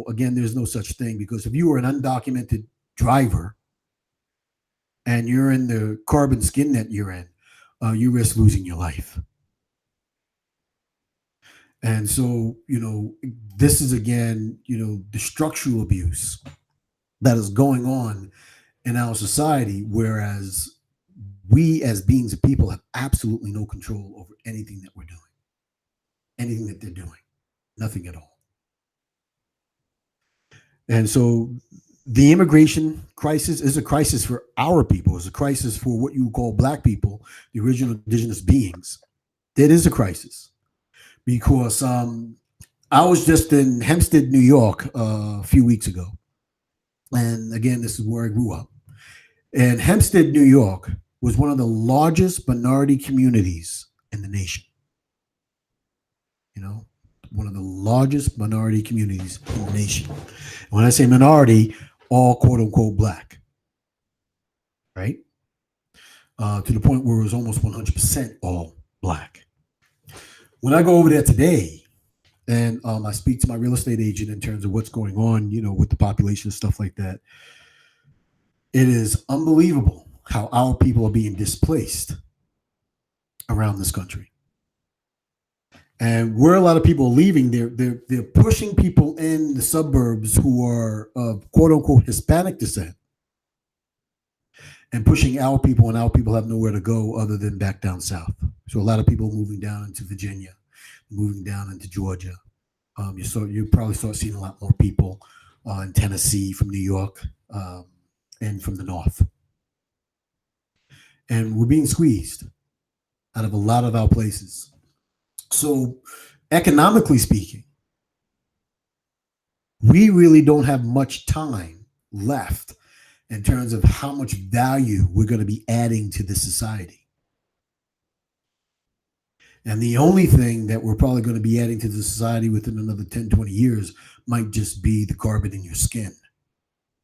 again, there's no such thing, because if you were an undocumented driver and you're in the carbon skin that you're in, you risk losing your life. And so, this is again, the structural abuse that is going on in our society, whereas we as beings of people have absolutely no control over anything that we're doing, anything that they're doing, nothing at all. And so the immigration crisis is a crisis for our people, it's a crisis for what you call Black people, the original indigenous beings. It is a crisis because I was just in Hempstead, New York a few weeks ago. And again, this is where I grew up. And Hempstead, New York was one of the largest minority communities in the nation. One of the largest minority communities in the nation. And when I say minority, all quote unquote Black, right? To the point where it was almost 100% all Black. When I go over there today, and I speak to my real estate agent in terms of what's going on, with the population and stuff like that, it is unbelievable how our people are being displaced around this country. And where a lot of people are leaving, they're pushing people in the suburbs who are of quote unquote Hispanic descent, and pushing our people, and our people have nowhere to go other than back down south. So a lot of people moving down into Virginia, moving down into Georgia. You probably start seeing a lot more people in Tennessee, from New York, and from the North. And we're being squeezed out of a lot of our places. So, economically speaking, we really don't have much time left in terms of how much value we're going to be adding to the society. And the only thing that we're probably going to be adding to the society within another 10, 20 years might just be the carbon in your skin,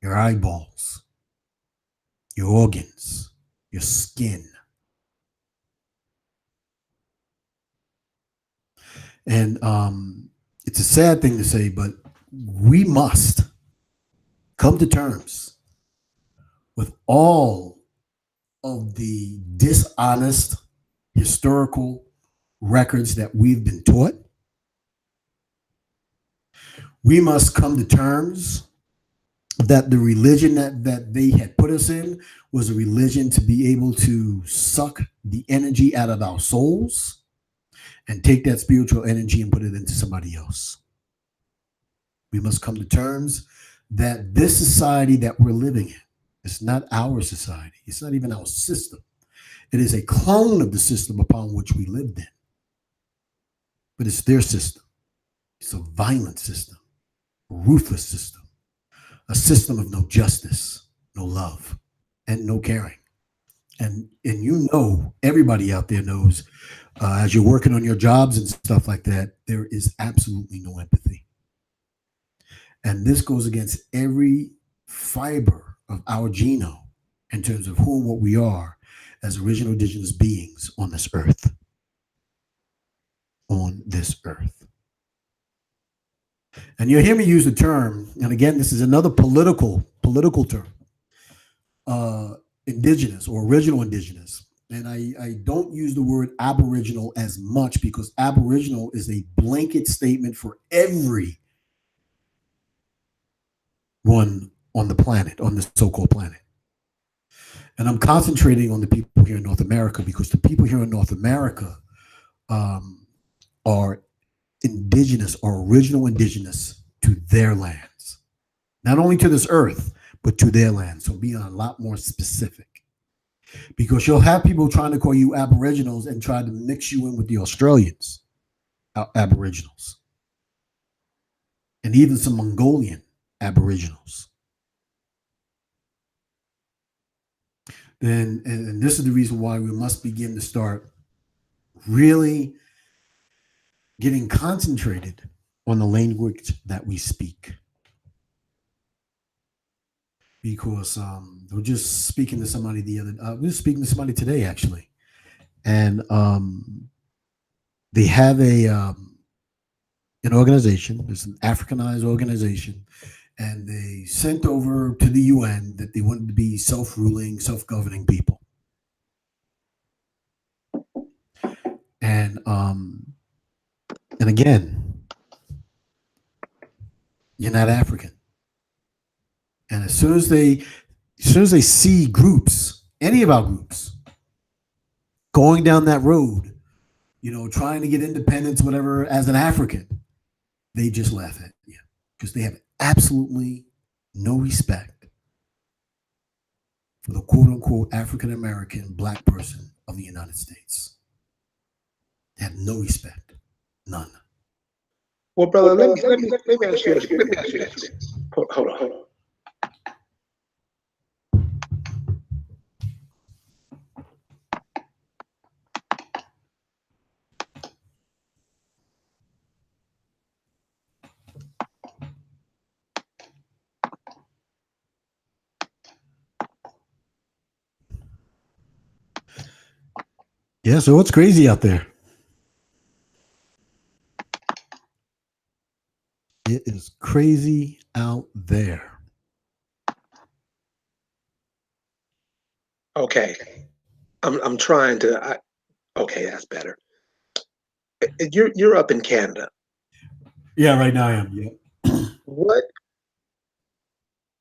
your eyeballs, your organs, your skin. And it's a sad thing to say, but we must come to terms with all of the dishonest historical records that we've been taught. We must come to terms that the religion that they had put us in was a religion to be able to suck the energy out of our souls and take that spiritual energy and put it into somebody else. We must come to terms that this society that we're living in is not our society. It's not even our system. It is a clone of the system upon which we lived in, but it's their system. It's a violent system, a ruthless system, a system of no justice, no love, and no caring. And you know, everybody out there knows, as you're working on your jobs and stuff like that, there is absolutely no empathy. And this goes against every fiber of our genome in terms of who and what we are as original indigenous beings on this earth. On this earth. And you'll hear me use the term, and again, this is another political term, uh, indigenous or original indigenous. And I don't use the word aboriginal as much because aboriginal is a blanket statement for everyone on the planet, on this so-called planet. And I'm concentrating on the people here in North America because the people here in North America are indigenous or original indigenous to their lands, not only to this earth, but to their land. So being a lot more specific because you'll have people trying to call you aboriginals and try to mix you in with the Australians, aboriginals, and even some Mongolian aboriginals. And this is the reason why we must begin to start really getting concentrated on the language that we speak. Because we're just speaking to somebody we were speaking to somebody today actually, and they have an organization. It's an Africanized organization, and they sent over to the UN that they wanted to be self-ruling, self-governing people. And again, you're not African. And as soon as they see groups, any of our groups, going down that road, trying to get independence, whatever, as an African, they just laugh at you because they have absolutely no respect for the quote unquote African American black person of the United States. They have no respect, none. Well, brother, let me ask you this. Let me ask you this. Hold on. Yeah, so what's crazy out there? It is crazy out there. Okay, I'm trying to. Okay, that's better. You're up in Canada. Yeah, right now I am. Yeah. What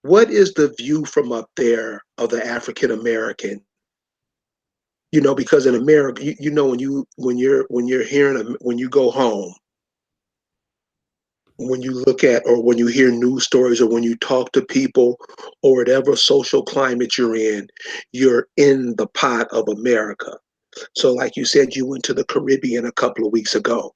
what is the view from up there of the African American? Because in America, when you're hearing when you go home, when you look at or when you hear news stories or when you talk to people or whatever social climate you're in the pot of America. So, like you said, you went to the Caribbean a couple of weeks ago,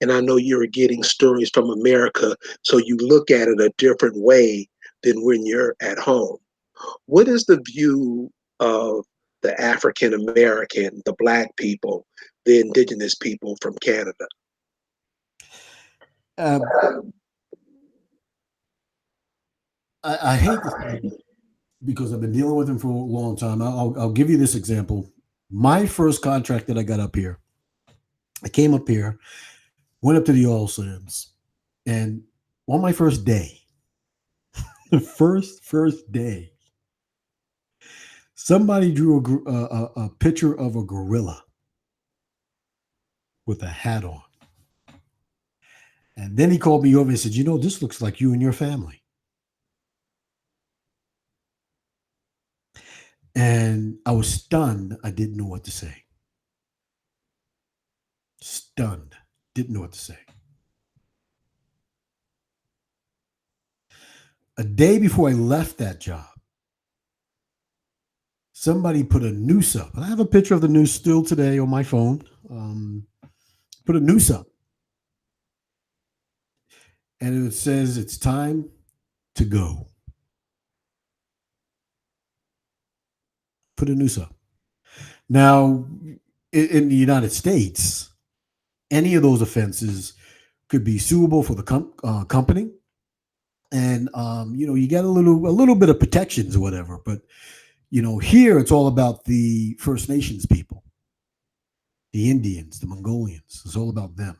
and I know you're getting stories from America, so you look at it a different way than when you're at home. What is the view of the African American, the Black people, the Indigenous people from Canada? Uh, I hate to say it because I've been dealing with them for a long time. I'll give you this example. My first contract that I got up here, I came up here, went up to the oil sands, and on my first day, the first day, somebody drew a picture of a gorilla with a hat on. And then he called me over and said, this looks like you and your family. And I was stunned. I didn't know what to say. Stunned. Didn't know what to say. A day before I left that job, somebody put a noose up. And I have a picture of the noose still today on my phone. Put a noose up. And it says, it's time to go. Put a noose up. Now, in the United States, any of those offenses could be suable for the company, and you get a little bit of protections or whatever. But here it's all about the First Nations people, the Indians, the Mongolians. It's all about them,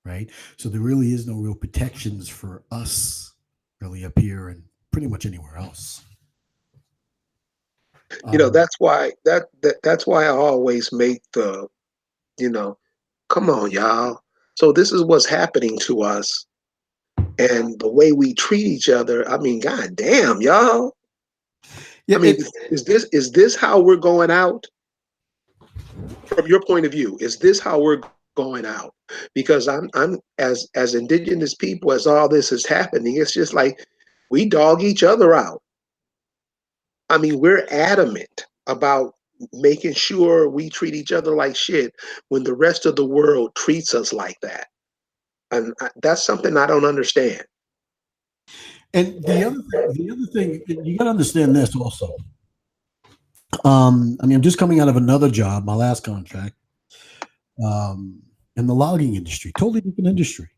right? So there really is no real protections for us, really, up here and pretty much anywhere else. Um, That's why I always make the you know come on, y'all. So this is what's happening to us and the way we treat each other. I mean, god damn, y'all. yeah, I mean, it's is this how we're going out from your point of view? Is this how we're going out? Because I'm as indigenous people as all this is happening, it's just like we dog each other out. I mean, we're adamant about making sure we treat each other like shit when the rest of the world treats us like that. And that's something I don't understand. and the other thing you got to understand this also. I mean, I'm just coming out of another job, my last contract, um, in the logging industry, totally different industry.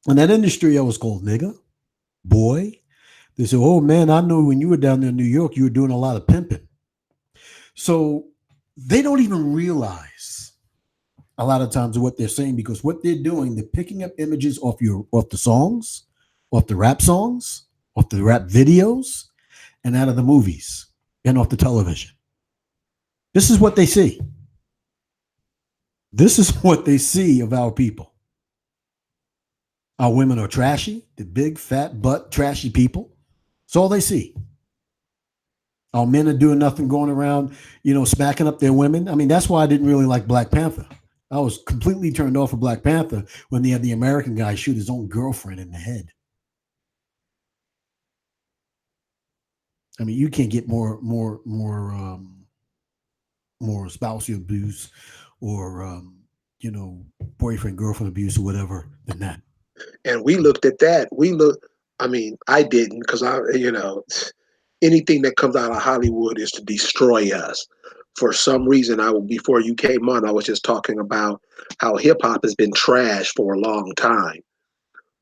In that industry, I was called nigga, boy. They said, "Oh man, I know when you were down there in New York, you were doing a lot of pimping." So they don't even realize a lot of times what they're saying because what they're doing, they're picking up images off the songs, off the rap songs, off the rap videos, and out of the movies and off the television. This is what they see. This is what they see of our people. Our women are trashy, the big, fat, butt, trashy people. That's all they see. Our men are doing nothing, going around, smacking up their women. I mean, that's why I didn't really like Black Panther. I was completely turned off of Black Panther when they had the American guy shoot his own girlfriend in the head. I mean, you can't get more spousal abuse or boyfriend girlfriend abuse or whatever than that. And we looked at that. I mean, I didn't because anything that comes out of Hollywood is to destroy us. For some reason, before you came on, I was just talking about how hip hop has been trashed for a long time.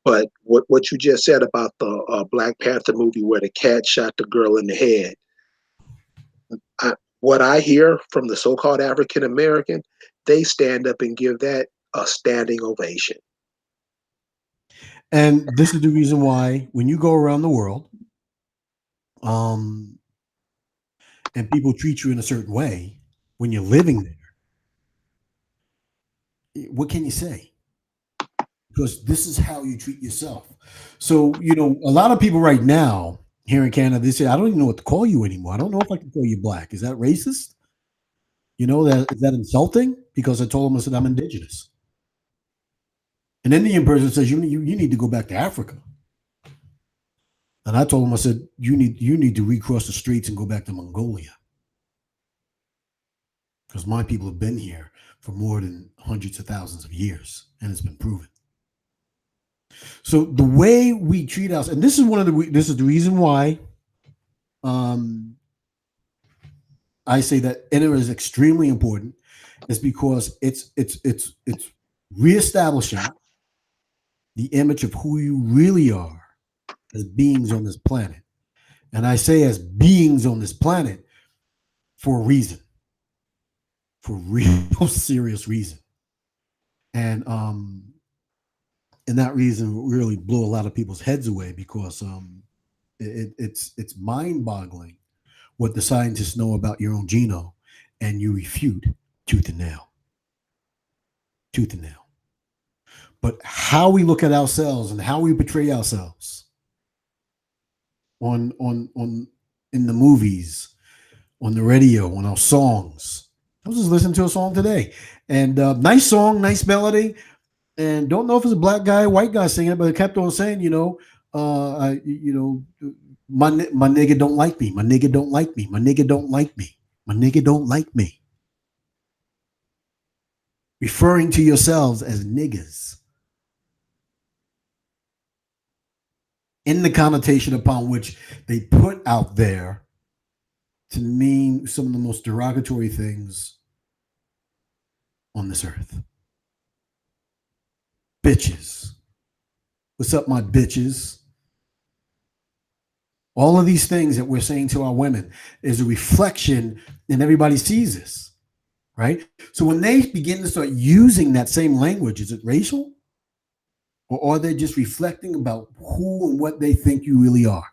But what you just said about the Black Panther movie where the cat shot the girl in the head, I, what I hear from the so-called African American, they stand up and give that a standing ovation. And this is the reason why when you go around the world, um, and people treat you in a certain way when you're living there, what can you say? Because this is how you treat yourself. So, a lot of people right now here in Canada, they say, I don't even know what to call you anymore. I don't know if I can call you black. Is that racist? That is that insulting? Because I told them I said I'm indigenous. An Indian person says you need to go back to Africa. And I told him, I said, you need to recross the streets and go back to Mongolia. Because my people have been here for more than hundreds of thousands of years, and it's been proven. So the way we treat us, and this is the reason why um, I say that inner is extremely important, is because it's reestablishing the image of who you really are as beings on this planet. And I say as beings on this planet for a reason, for real serious reason. And that reason really blew a lot of people's heads away because it's mind boggling what the scientists know about your own genome, and you refute tooth and nail, tooth and nail. But how we look at ourselves and how we portray ourselves on in the movies, on the radio, on our songs. I was just listening to a song today, and nice song, nice melody, and don't know if it's a black guy, white guy singing it, but it kept on saying, my nigga don't like me, my nigga don't like me, my nigga don't like me, my nigga don't like me, referring to yourselves as niggas in the connotation upon which they put out there to mean some of the most derogatory things on this earth. Bitches. What's up, my bitches? All of these things that we're saying to our women is a reflection, and everybody sees this, right? So when they begin to start using that same language, is it racial? Or are they just reflecting about who and what they think you really are?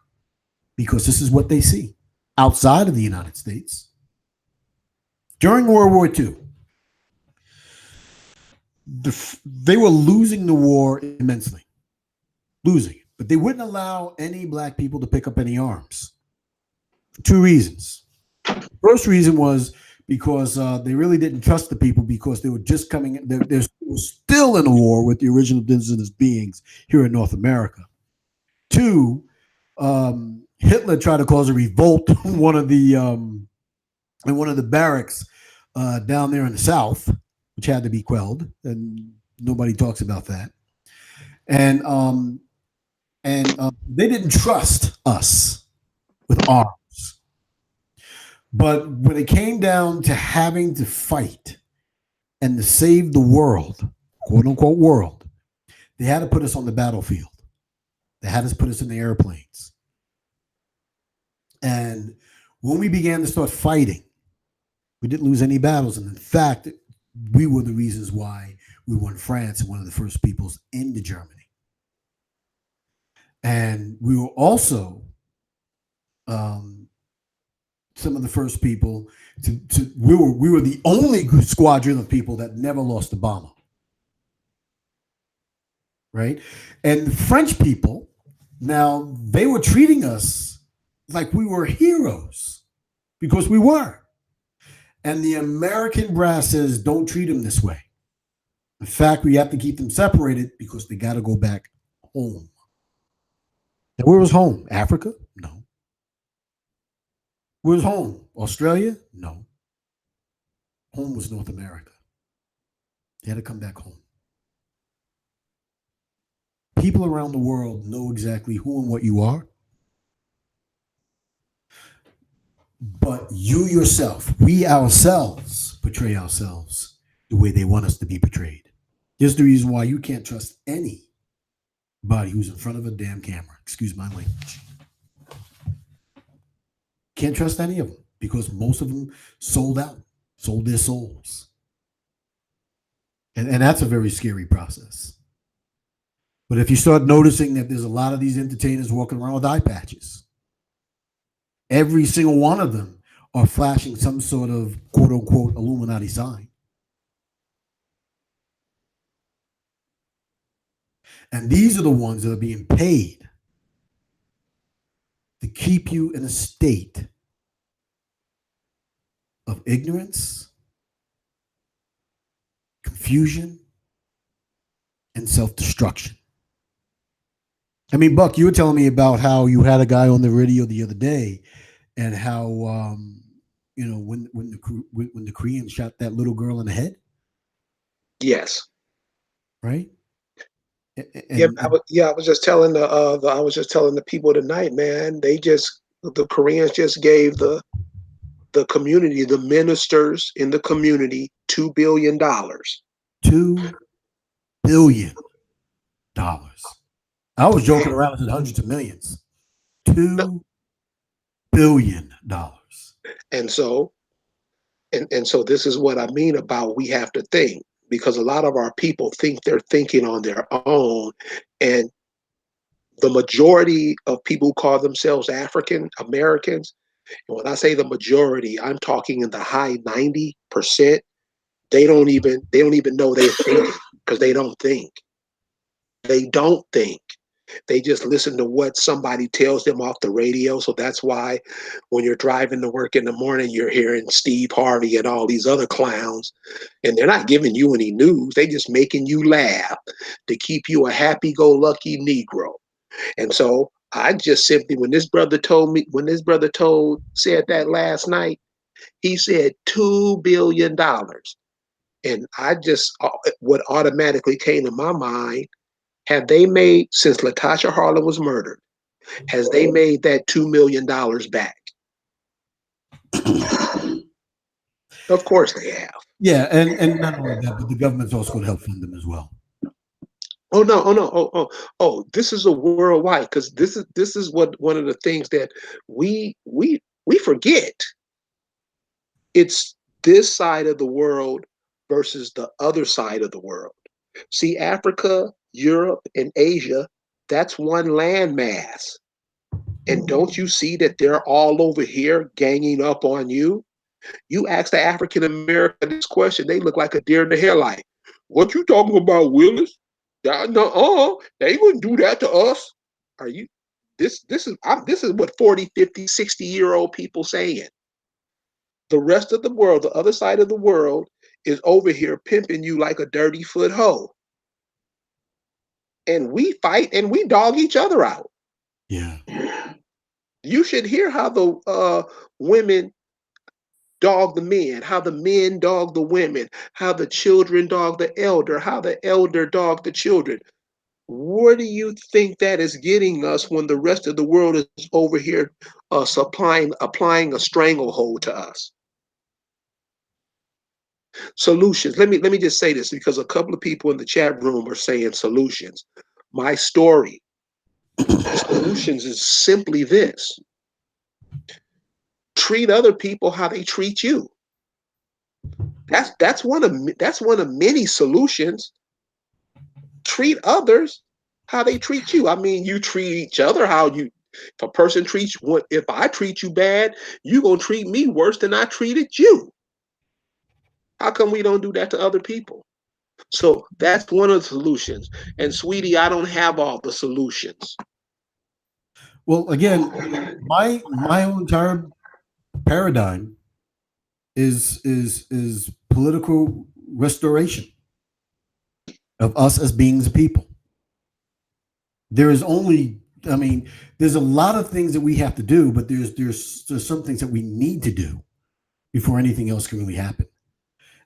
Because this is what they see outside of the United States. During World War II, they were losing the war immensely, losing. But they wouldn't allow any black people to pick up any arms for two reasons. First reason was because they really didn't trust the people because they were just coming. They're still in a war with the original indigenous beings here in North America. Two, Hitler tried to cause a revolt in one of the barracks down there in the South, which had to be quelled, and nobody talks about that. And they didn't trust us with arms. But when it came down to having to fight and to save the world, quote unquote world, they had to put us on the battlefield. They had to put us in the airplanes. And when we began to start fighting, we didn't lose any battles. And in fact, we were the reasons why we won France and one of the first peoples into Germany. And we were also some of the first people we were the only squadron of people that never lost a bomber. Right? And the French people, now they were treating us like we were heroes because we were. And the American brass says, don't treat them this way. In fact, we have to keep them separated because they got to go back home. And where was home? Africa? No. Where was home? Australia? No. Home was North America. They had to come back home. People around the world know exactly who and what you are. But you yourself, we ourselves portray ourselves the way they want us to be portrayed. Here's the reason why you can't trust anybody who's in front of a damn camera. Excuse my language. Can't trust any of them because most of them sold out, sold their souls. And that's a very scary process. But if you start noticing that there's a lot of these entertainers walking around with eye patches, every single one of them are flashing some sort of quote unquote Illuminati sign. And these are the ones that are being paid to keep you in a state of ignorance, confusion, and self-destruction. I mean, Buck, you were telling me about how you had a guy on the radio the other day, and how when the Koreans shot that little girl in the head, Yes. right? Yeah, And I was just telling I was just telling the people tonight, man. The Koreans just gave the community, the ministers in the community, $2 billion. $2 billion. I was joking And, around and said hundreds of millions. no, $2 billion. and so and so this is what I mean about we have to think, because a lot of our people think they're thinking on their own, and the majority of people who call themselves African Americans, and when I say the majority, I'm talking in the high 90%. They don't even know they're thinking, because they don't think. They don't think. They just listen to what somebody tells them off the radio. So that's why when you're driving to work in the morning, you're hearing Steve Harvey and all these other clowns, and they're not giving you any news. They just making you laugh to keep you a happy-go-lucky Negro. And so I just simply, when this brother said that last night, he said $2 billion. And what automatically came to my mind, have they made, since Latasha Harlan was murdered, has they made that $2 million back? Of course they have. Yeah, and not only that, but the government's also going to help fund them as well. Oh no, oh no, this is a worldwide, because this is what one of the things that we forget. It's this side of the world versus the other side of the world. See, Africa, Europe, and Asia, that's one landmass. And don't you see that they're all over here ganging up on you? You ask the African American this question, they look like a deer in the headlight. What you talking about, Willis? No, they wouldn't do that to us. Are you? This is what 40, 50, 60-year-old people saying. The rest of the world, the other side of the world, is over here pimping you like a dirty foot hoe. And we fight and we dog each other out. Yeah. You should hear how the women dog the men, how the men dog the women, how the children dog the elder, how the elder dog the children. Where do you think that is getting us when the rest of the world is over here applying a stranglehold to us? Solutions. Let me just say this, because a couple of people in the chat room are saying solutions. My story, solutions is simply this: treat other people how they treat you. That's one of many solutions. Treat others how they treat you. I mean, you treat each other how you. If a person treats what, if I treat you bad, you gonna treat me worse than I treated you. How come we don't do that to other people? So that's one of the solutions. And sweetie, I don't have all the solutions. Well, again, my whole entire paradigm is political restoration of us as beings of people. There is only, I mean, there's a lot of things that we have to do, but there's some things that we need to do before anything else can really happen.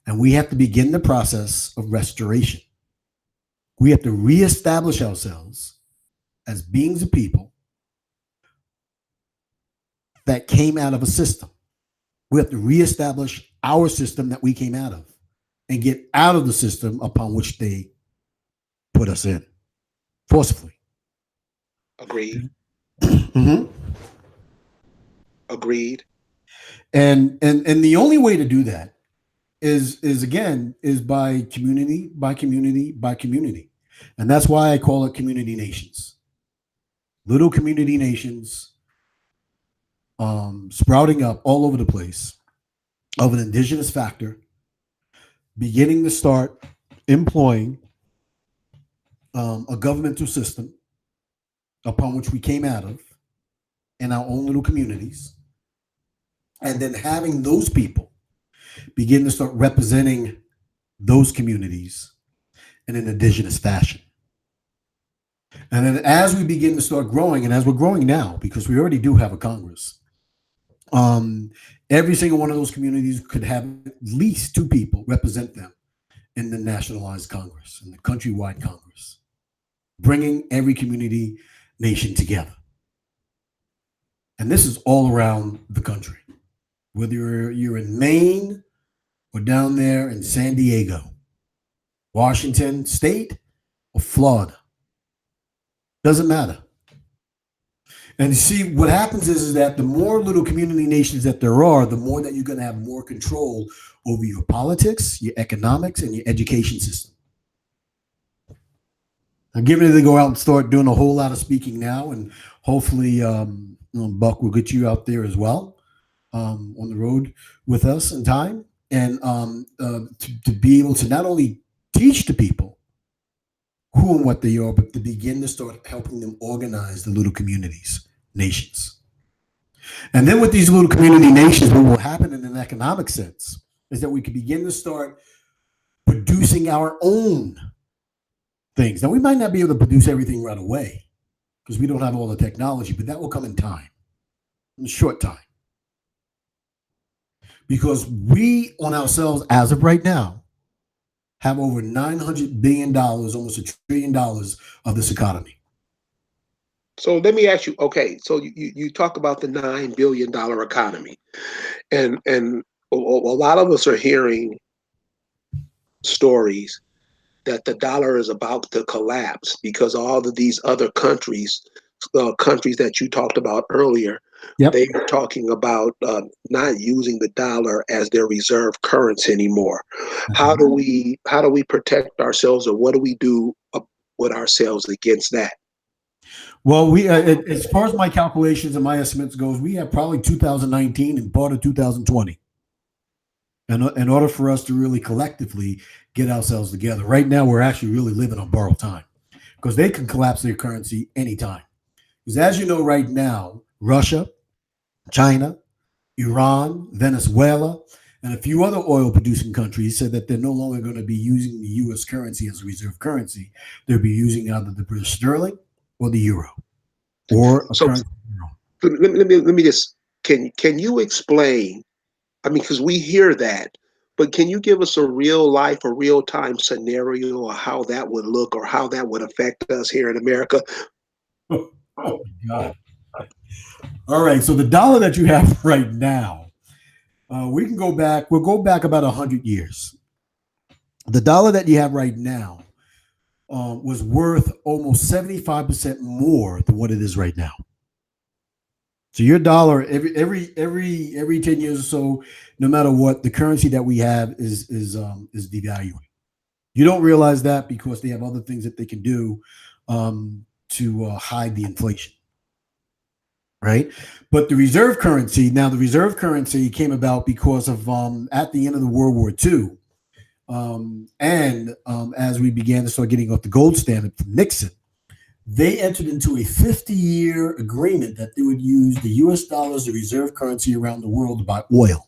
And we have to begin the process of restoration. We have to reestablish ourselves as beings of people that came out of a system. We have to reestablish our system that we came out of and get out of the system upon which they put us in forcefully. Agreed. Mm-hmm. Agreed. And the only way to do that is again is by community by community by community, and that's why I call it community nations. Little community nations, sprouting up all over the place, of an indigenous factor, beginning to start employing a governmental system upon which we came out of in our own little communities, and then having those people begin to start representing those communities in an indigenous fashion. And then as we begin to start growing, and as we're growing now, because we already do have a Congress, um, every single one of those communities could have at least two people represent them in the nationalized Congress, in the countrywide Congress, bringing every community nation together. And this is all around the country, whether you're in Maine or down there in San Diego, Washington State, or Florida. Doesn't matter. And you see, what happens is that the more little community nations that there are, the more that you're going to have more control over your politics, your economics, and your education system. I'm getting ready to go out and start doing a whole lot of speaking now, and hopefully, Buck will get you out there as well on the road with us in time, and to be able to not only teach the people who and what they are, but to begin to start helping them organize the little communities, nations. And then with these little community nations, what will happen in an economic sense is that we can begin to start producing our own things. Now, we might not be able to produce everything right away because we don't have all the technology, but that will come in time, in a short time. Because we, on ourselves, as of right now, have over $900 billion, almost $1 trillion of this economy. So let me ask you, okay, so you talk about the $9 billion economy, and a lot of us are hearing stories that the dollar is about to collapse because all of these other countries, countries that you talked about earlier, Yep. they are talking about not using the dollar as their reserve currency anymore. How do we protect ourselves, or what do we do with ourselves against that? Well, we as far as my calculations and my estimates goes, we have probably 2019 and part of 2020 in order for us to really collectively get ourselves together. Right now, we're actually really living on borrowed time because they can collapse their currency anytime. Because as you know, right now, Russia, China, Iran, Venezuela, and a few other oil producing countries said that they're no longer going to be using the US currency as a reserve currency. They'll be using either the British sterling or the euro or a So currency. let me just, can you explain? I mean, because we hear that, but can you give us a real life, a real time scenario, or how that would look, or how that would affect us here in America? Oh, oh my God. All right. So the dollar that you have right now, we can go back, we'll go back about 100 years. The dollar that you have right now was worth almost 75% more than what it is right now. So your dollar every 10 years or so, no matter what, the currency that we have is devaluing. You don't realize that because they have other things that they can do to hide the inflation, right? But the reserve currency, now the reserve currency came about because of at the end of the World War II, and as we began to start getting off the gold standard from Nixon, they entered into a 50-year agreement that they would use the US dollar as the reserve currency around the world to buy oil.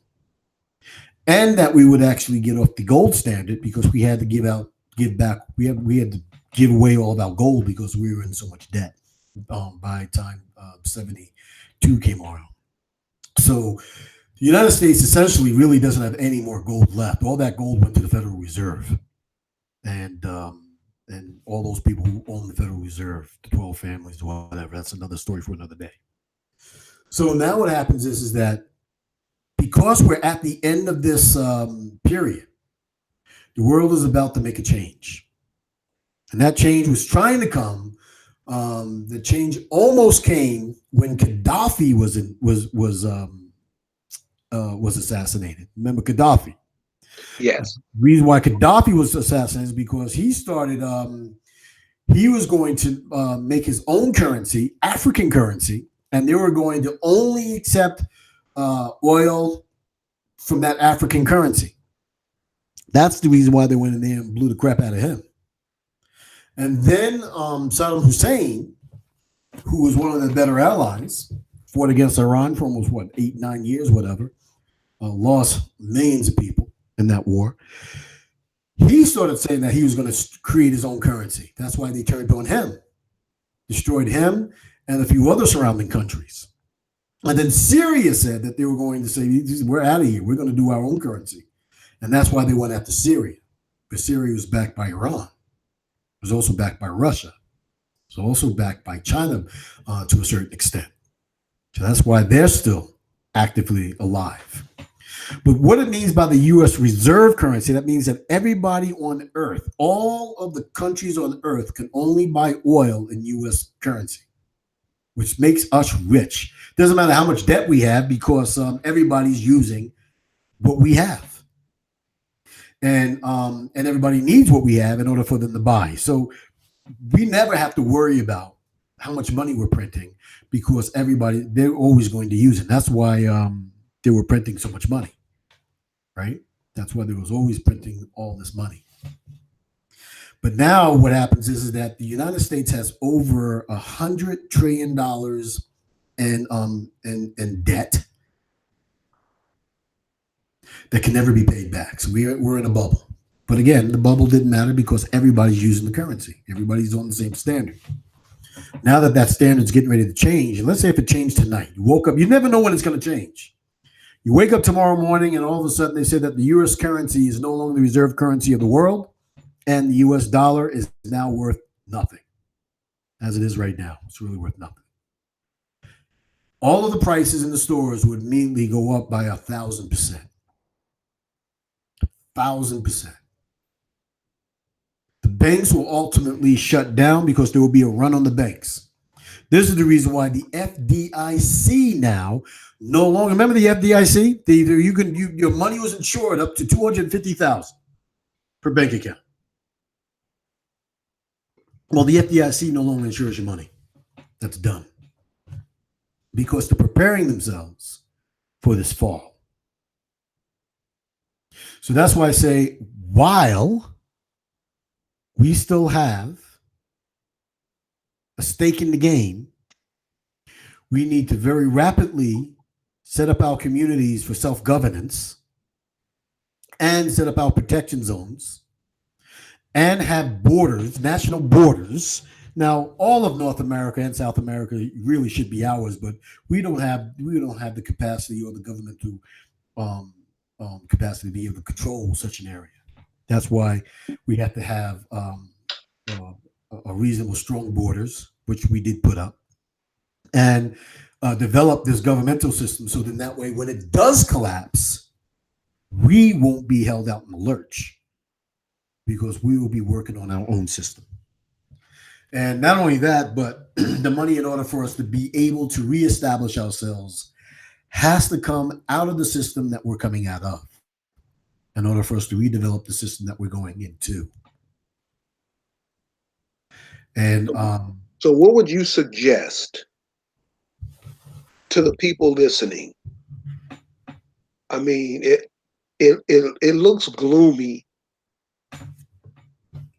And that we would actually get off the gold standard because we had to give back. We had to give away all of our gold because we were in so much debt by the time 72 came around. So the United States essentially really doesn't have any more gold left. All that gold went to the Federal Reserve. And all those people who own the Federal Reserve, the 12 families, whatever. That's another story for another day. So now what happens is that because we're at the end of this period, the world is about to make a change, and that change was trying to come. The change almost came when Gaddafi was assassinated. Remember Gaddafi? Yes. The reason why Gaddafi was assassinated is because he started. He was going to make his own currency, African currency, and they were going to only accept oil from that African currency. That's the reason why they went in there and blew the crap out of him. And then Saddam Hussein, who was one of the better allies, fought against Iran for almost 8-9 years, whatever, lost millions of people in that war. He started saying that he was going to create his own currency. That's why they turned on him, destroyed him and a few other surrounding countries. And then Syria said that they were going to say, we're out of here. We're going to do our own currency. And that's why they went after Syria. Because Syria was backed by Iran. It was also backed by Russia. It was also backed by China to a certain extent. So that's why they're still actively alive. But what it means by the U.S. reserve currency, that means that everybody on earth, all of the countries on earth can only buy oil in U.S. currency, which makes us rich. Doesn't matter how much debt we have because everybody's using what we have. And everybody needs what we have in order for them to buy. So we never have to worry about how much money we're printing because they're always going to use it. That's why they were printing so much money, right? That's why there was always printing all this money. But now what happens is that the United States has over $100 trillion in debt that can never be paid back. So we're in a bubble. But again, the bubble didn't matter because everybody's using the currency. Everybody's on the same standard. Now that standard's getting ready to change, and let's say if it changed tonight, you woke up, you never know when it's going to change. You wake up tomorrow morning and all of a sudden they say that the U.S. currency is no longer the reserve currency of the world and the U.S. dollar is now worth nothing. As it is right now, it's really worth nothing. All of the prices in the stores would immediately go up by 1,000%. 1,000%. The banks will ultimately shut down because there will be a run on the banks. This is the reason why the FDIC now no longer. Remember the FDIC? Your money was insured up to $250,000 per bank account. Well, the FDIC no longer insures your money. That's done because they're preparing themselves for this fall. So that's why I say, while we still have a stake in the game, we need to very rapidly set up our communities for self-governance and set up our protection zones and have borders, national borders. Now, all of North America and South America really should be ours, but we don't have the capacity or the government to capacity to be able to control such an area. That's why we have to have a reasonable, strong borders, which we did put up, and develop this governmental system so then that way, when it does collapse, we won't be held out in the lurch because we will be working on our own system. And not only that, but the money in order for us to be able to reestablish ourselves has to come out of the system that we're coming out of in order for us to redevelop the system that we're going into. And so what would you suggest to the people listening? I mean, it looks gloomy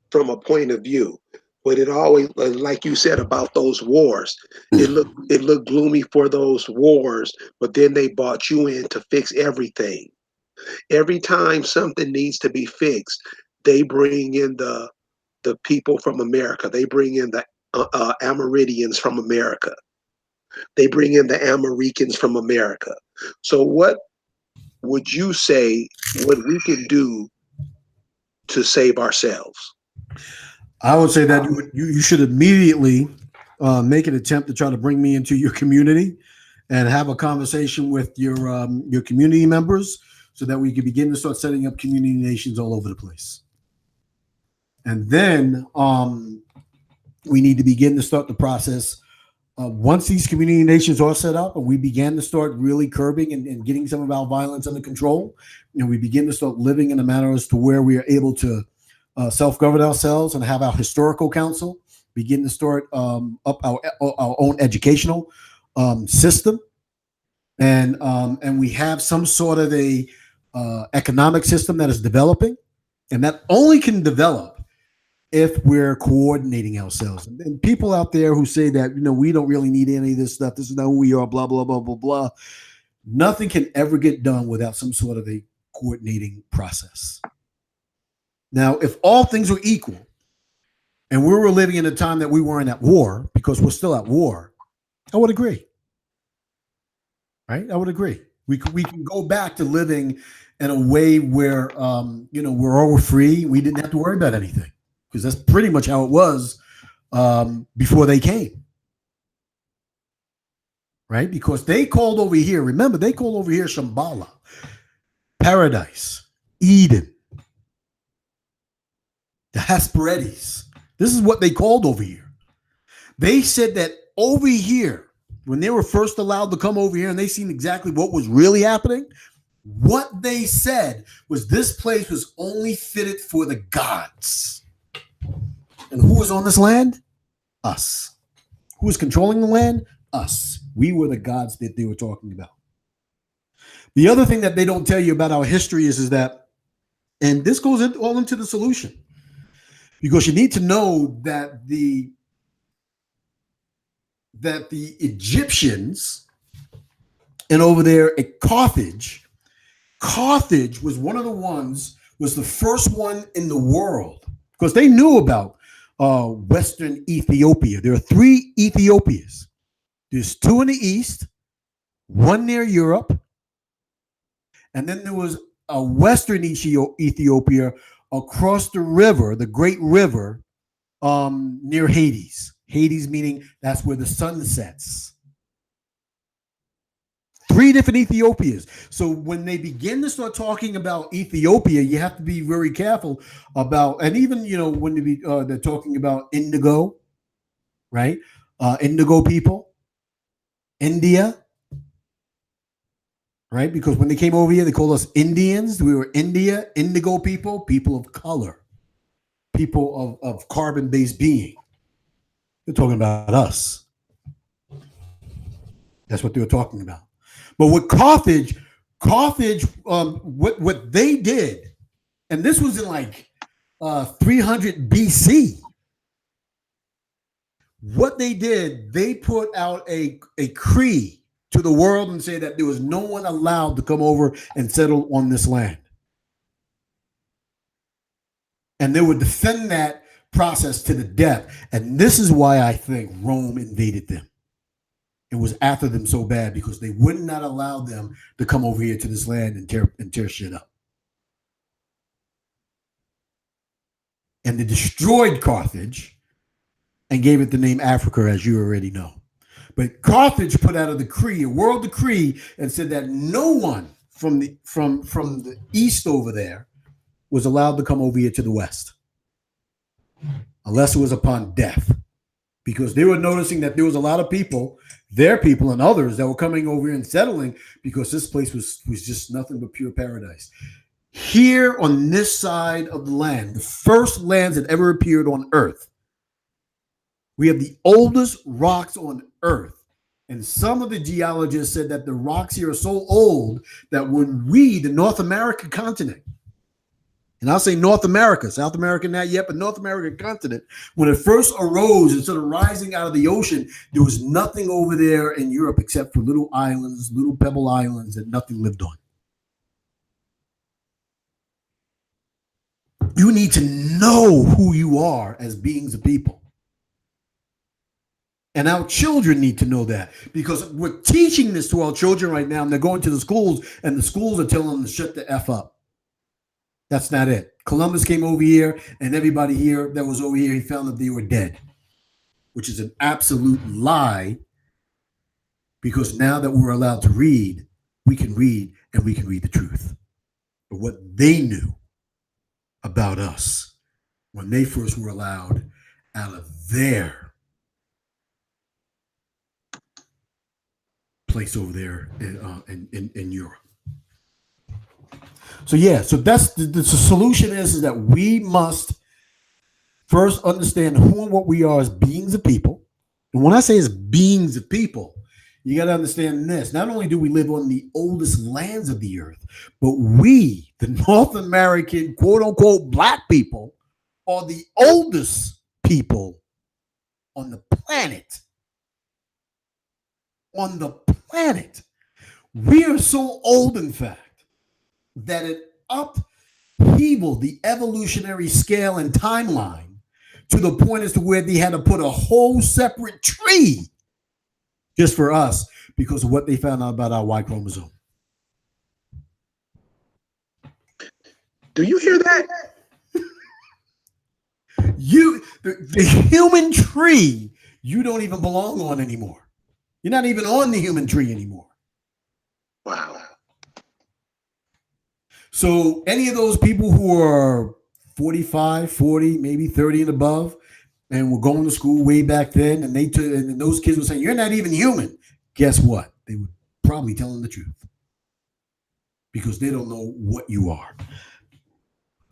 from a point of view, but it always, like you said about those wars, it looked gloomy for those wars, but then they brought you in to fix everything. Every time something needs to be fixed, they bring in the people from America. They bring in the Amerindians from America. They bring in the Americans from America. So what would you say what we can do to save ourselves? I would say that you should immediately make an attempt to try to bring me into your community and have a conversation with your community members so that we can begin to start setting up community nations all over the place. And then we need to begin to start the process. Once these community nations are set up and we begin to start really curbing and getting some of our violence under control, we begin to start living in a manner as to where we are able to self-govern ourselves and have our historical council, begin to start up our own educational system, and we have some sort of a economic system that is developing, and that only can develop if we're coordinating ourselves. And people out there who say that, we don't really need any of this stuff, this is not who we are, blah, blah, blah, blah, blah. Nothing can ever get done without some sort of a coordinating process. Now, if all things were equal and we were living in a time that we weren't at war, because we're still at war, I would agree. Right? I would agree. We can go back to living in a way where we're all free. We didn't have to worry about anything because that's pretty much how it was before they came. Right? Because they called over here. Remember, they called over here Shambhala, paradise, Eden, the Hesperedes. This is what they called over here. They said that over here, when they were first allowed to come over here and they seen exactly what was really happening, what they said was this place was only fitted for the gods. And who was on this land? Us. Who was controlling the land? Us. We were the gods that they were talking about. The other thing that they don't tell you about our history is that, and this goes all into the solution, because you need to know that the Egyptians and over there at Carthage was one of the ones, was the first one in the world, because they knew about Western Ethiopia. There are three Ethiopias. There's two in the east, one near Europe, and then there was a Western Ethiopia across the river, the Great River, near Hades. Hades meaning that's where the sun sets. Three different Ethiopias. So when they begin to start talking about Ethiopia, you have to be very careful about, and even when they're talking about indigo, right? Indigo people, India, right? Because when they came over here, they called us Indians. We were India, indigo people, people of color, people of carbon-based being. They're talking about us. That's what they were talking about. But with Carthage, what they did, and this was in like 300 BC. What they did, they put out a decree to the world and say that there was no one allowed to come over and settle on this land. And they would defend that process to the death. And this is why I think Rome invaded them. It was after them so bad because they would not allow them to come over here to this land and tear shit up. And they destroyed Carthage and gave it the name Africa, as you already know. But Carthage put out a decree, a world decree, and said that no one from the east over there was allowed to come over here to the west, unless it was upon death. Because they were noticing that there was a lot of people, their people and others, that were coming over here and settling because this place was just nothing but pure paradise. Here on this side of the land, the first lands that ever appeared on Earth, we have the oldest rocks on Earth. And some of the geologists said that the rocks here are so old that when we, the North American continent, and I'll say North America, South America not yet, but North American continent, when it first arose and started rising out of the ocean, there was nothing over there in Europe except for little islands, little pebble islands that nothing lived on. You need to know who you are as beings of people. And our children need to know that, because we're teaching this to our children right now, and they're going to the schools, and the schools are telling them to shut the F up. That's not it. Columbus came over here, and everybody here that was over here, he found that they were dead, which is an absolute lie, because now that we're allowed to read, we can read, and we can read the truth. But what they knew about us when they first were allowed out of their place over there in Europe. So yeah, so that's the solution is that we must first understand who and what we are as beings of people. And when I say as beings of people, you got to understand this. Not only do we live on the oldest lands of the earth, but we, the North American quote unquote black people, are the oldest people on the planet. On the planet. We are so old, in fact, that it up upheaval, the evolutionary scale and timeline to the point as to where they had to put a whole separate tree just for us because of what they found out about our Y chromosome. Do you hear that? The human tree, you don't even belong on anymore. You're not even on the human tree anymore. Wow. So any of those people who are 45, 40, maybe 30 and above, and were going to school way back then, and and those kids were saying, "You're not even human." Guess what? They were probably telling the truth because they don't know what you are.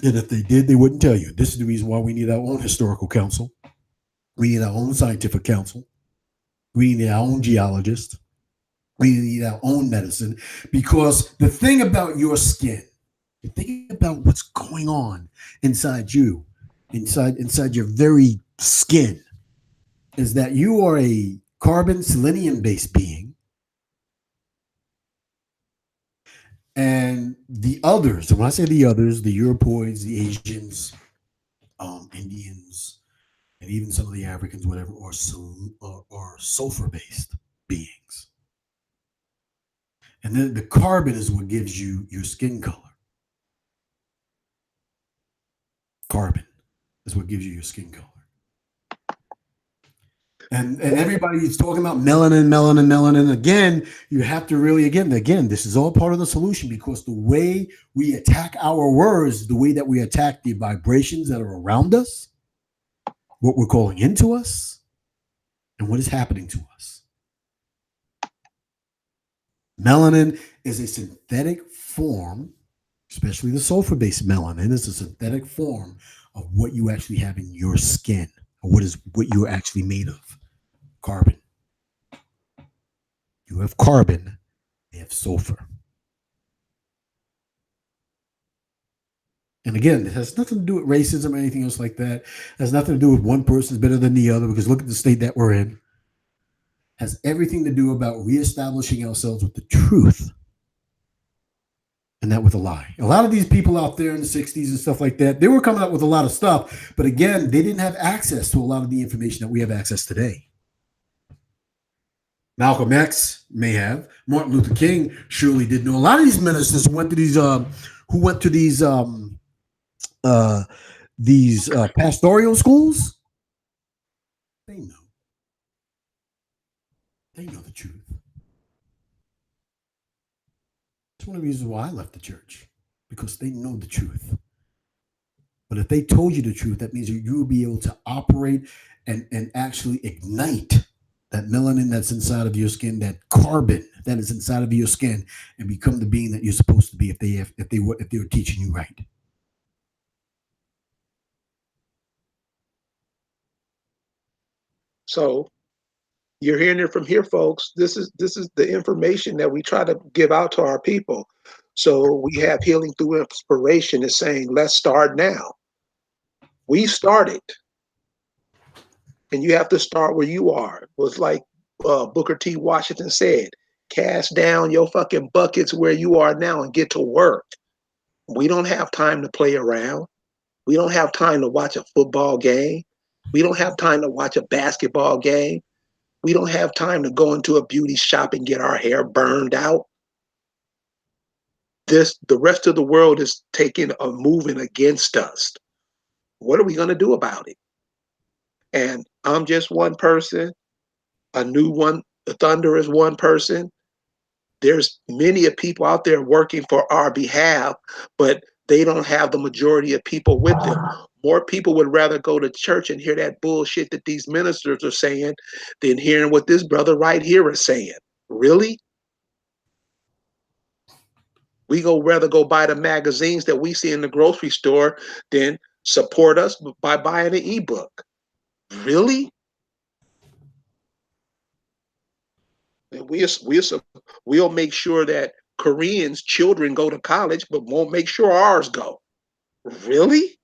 And if they did, they wouldn't tell you. This is the reason why we need our own historical council. We need our own scientific council. We need our own geologist. We need our own medicine because the thing about your skin, think about what's going on inside you, inside your very skin, is that you are a carbon selenium based being, and the others. And when I say the others, the Europoids, the Asians, Indians, and even some of the Africans, whatever, are sulfur based beings. And then the carbon is what gives you your skin color. Carbon is what gives you your skin color. And everybody's talking about melanin, melanin, melanin. Again, you have to really, again, this is all part of the solution because the way we attack our words, the way that we attack the vibrations that are around us, what we're calling into us, and what is happening to us. Melanin is a synthetic form, especially the sulfur-based melanin is a synthetic form of what you actually have in your skin, or what you're actually made of. Carbon. You have carbon, they have sulfur. And again, it has nothing to do with racism or anything else like that. It has nothing to do with one person's better than the other, because look at the state that we're in. It has everything to do about reestablishing ourselves with the truth and not with a lie. A lot of these people out there in the 60s and stuff like that, they were coming up with a lot of stuff. But again, they didn't have access to a lot of the information that we have access today. Malcolm X may have. Martin Luther King surely did know. A lot of these ministers who went to these pastoral schools. They know. They know the truth. That's one of the reasons why I left the church, because they know the truth. But if they told you the truth, that means you will be able to operate and actually ignite that melanin that's inside of your skin, that carbon that is inside of your skin, and become the being that you're supposed to be if they were teaching you right. So you're hearing it from here, folks. This is the information that we try to give out to our people. So we have healing through inspiration is saying, let's start now. We started, and you have to start where you are. It was like Booker T. Washington said, cast down your fucking buckets where you are now and get to work. We don't have time to play around. We don't have time to watch a football game. We don't have time to watch a basketball game. We don't have time to go into a beauty shop and get our hair burned out. The rest of the world is taking a moving against us. What are we going to do about it? And I'm just one person, a new one. The Thunder is one person. There's many of people out there working for our behalf, but they don't have the majority of people with them. More people would rather go to church and hear that bullshit that these ministers are saying than hearing what this brother right here is saying. Really? We go rather go buy the magazines that we see in the grocery store than support us by buying an ebook. Really? And we'll make sure that Koreans' children go to college, but won't make sure ours go. Really?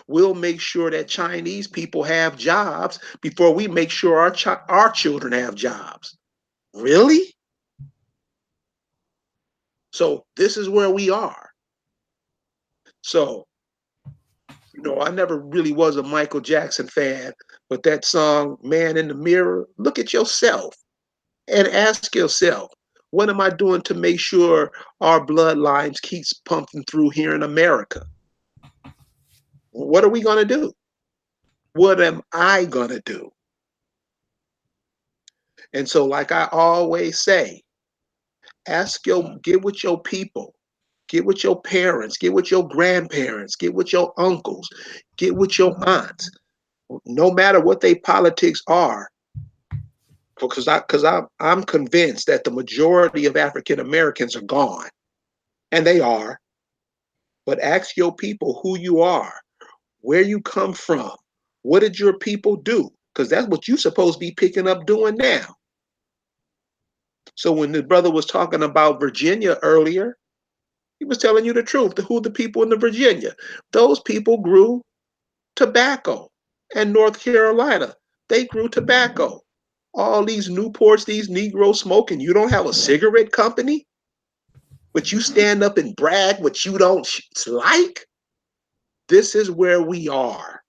We'll make sure that Chinese people have jobs before we make sure our children have jobs. Really? So this is where we are. So, I never really was a Michael Jackson fan, but that song, Man in the Mirror, look at yourself and ask yourself, what am I doing to make sure our bloodlines keeps pumping through here in America? What are we going to do? What am I going to do? And so, like I always say, get with your people, get with your parents, get with your grandparents, get with your uncles, get with your aunts, no matter what they politics are, because I'm convinced that the majority of African Americans are gone, and they are. But ask your people who you are, where you come from, what did your people do? Because that's what you're supposed to be picking up doing now. So when the brother was talking about Virginia earlier, he was telling you the truth. Who the people in the Virginia? Those people grew tobacco. And North Carolina, they grew tobacco. All these Newports, these Negroes smoking. You don't have a cigarette company, but you stand up and brag what you don't like. This is where we are.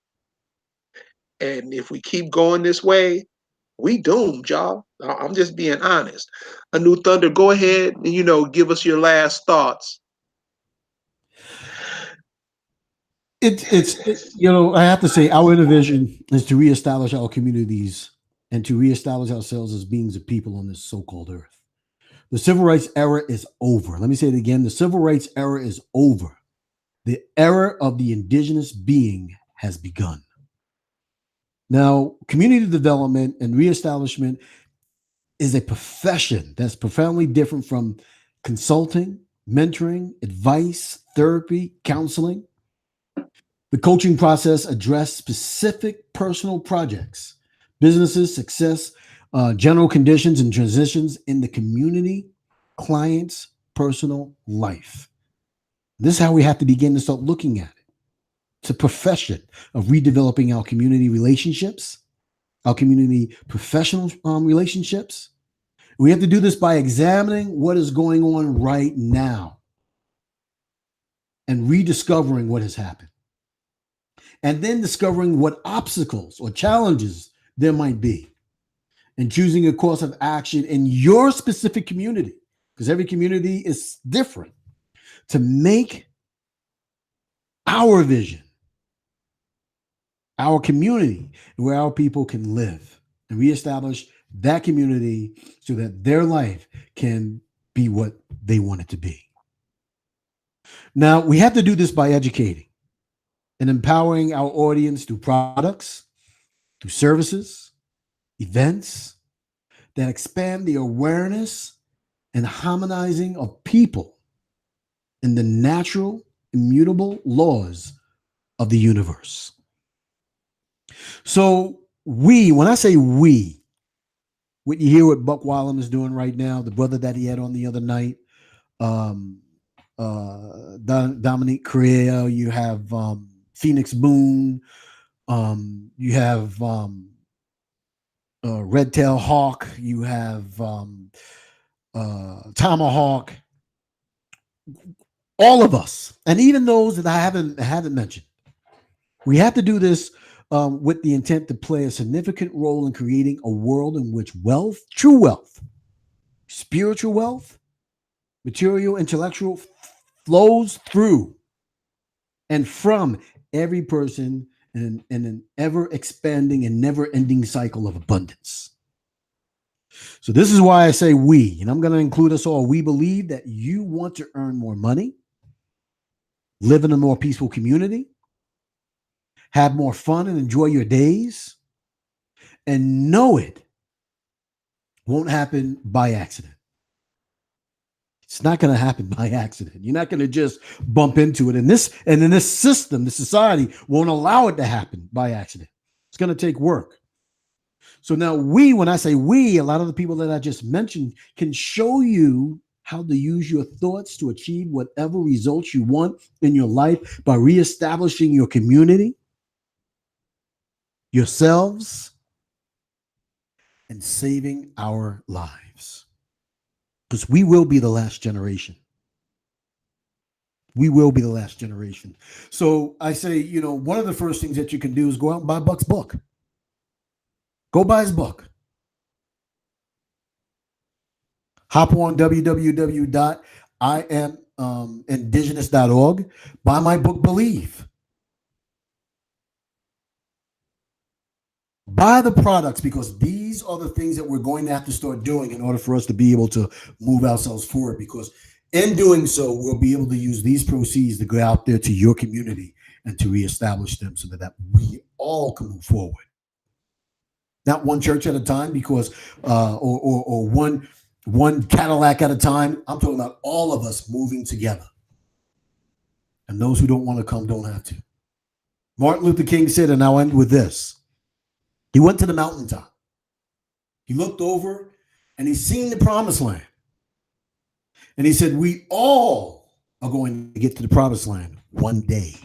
And if we keep going this way, we doomed, y'all. I'm just being honest. A New Thunder, go ahead and give us your last thoughts. I have to say, our vision is to reestablish our communities and to reestablish ourselves as beings of people on this so-called earth. The civil rights era is over. Let me say it again. The civil rights era is over. The era of the indigenous being has begun. Now, community development and reestablishment is a profession that's profoundly different from consulting, mentoring, advice, therapy, counseling. The coaching process addressed specific personal projects, businesses, success, general conditions, and transitions in the community, client's personal life. This is how we have to begin to start looking at it. It's a profession of redeveloping our community relationships, our community professional relationships. We have to do this by examining what is going on right now and rediscovering what has happened, and then discovering what obstacles or challenges there might be, and choosing a course of action in your specific community, because every community is different, to make our vision, our community, where our people can live and reestablish that community so that their life can be what they want it to be. Now, we have to do this by educating and empowering our audience through products, through services, events that expand the awareness and harmonizing of people in the natural, immutable laws of the universe. So when I say we, what you hear what Buck Wallam is doing right now, the brother that he had on the other night, um, Dominique Correa, you have Phoenix Moon, you have Red Tail Hawk, you have Tomahawk, all of us, and even those that I haven't mentioned. We have to do this with the intent to play a significant role in creating a world in which wealth, true wealth, spiritual wealth, material, intellectual, flows through and from every person in an ever expanding and never ending cycle of abundance. So, this is why I say we, and I'm going to include us all. We believe that you want to earn more money, live in a more peaceful community, have more fun and enjoy your days, and know it won't happen by accident. It's not going to happen by accident. You're not going to just bump into it. And in this system, the society won't allow it to happen by accident. It's going to take work. So now when I say we, a lot of the people that I just mentioned can show you how to use your thoughts to achieve whatever results you want in your life by reestablishing your community, yourselves, and saving our lives. Because we will be the last generation. We will be the last generation. So I say, one of the first things that you can do is go out and buy Buck's book. Go buy his book. Hop on www.indigenous.org. Buy my book, Believe. Buy the products, because these are the things that we're going to have to start doing in order for us to be able to move ourselves forward. Because in doing so, we'll be able to use these proceeds to go out there to your community and to reestablish them so that we all can move forward. Not one church at a time, because or one Cadillac at a time. I'm talking about all of us moving together. And those who don't want to come don't have to. Martin Luther King said, and I'll end with this. He went to the mountaintop. He looked over and he seen the promised land. And he said, we all are going to get to the promised land one day.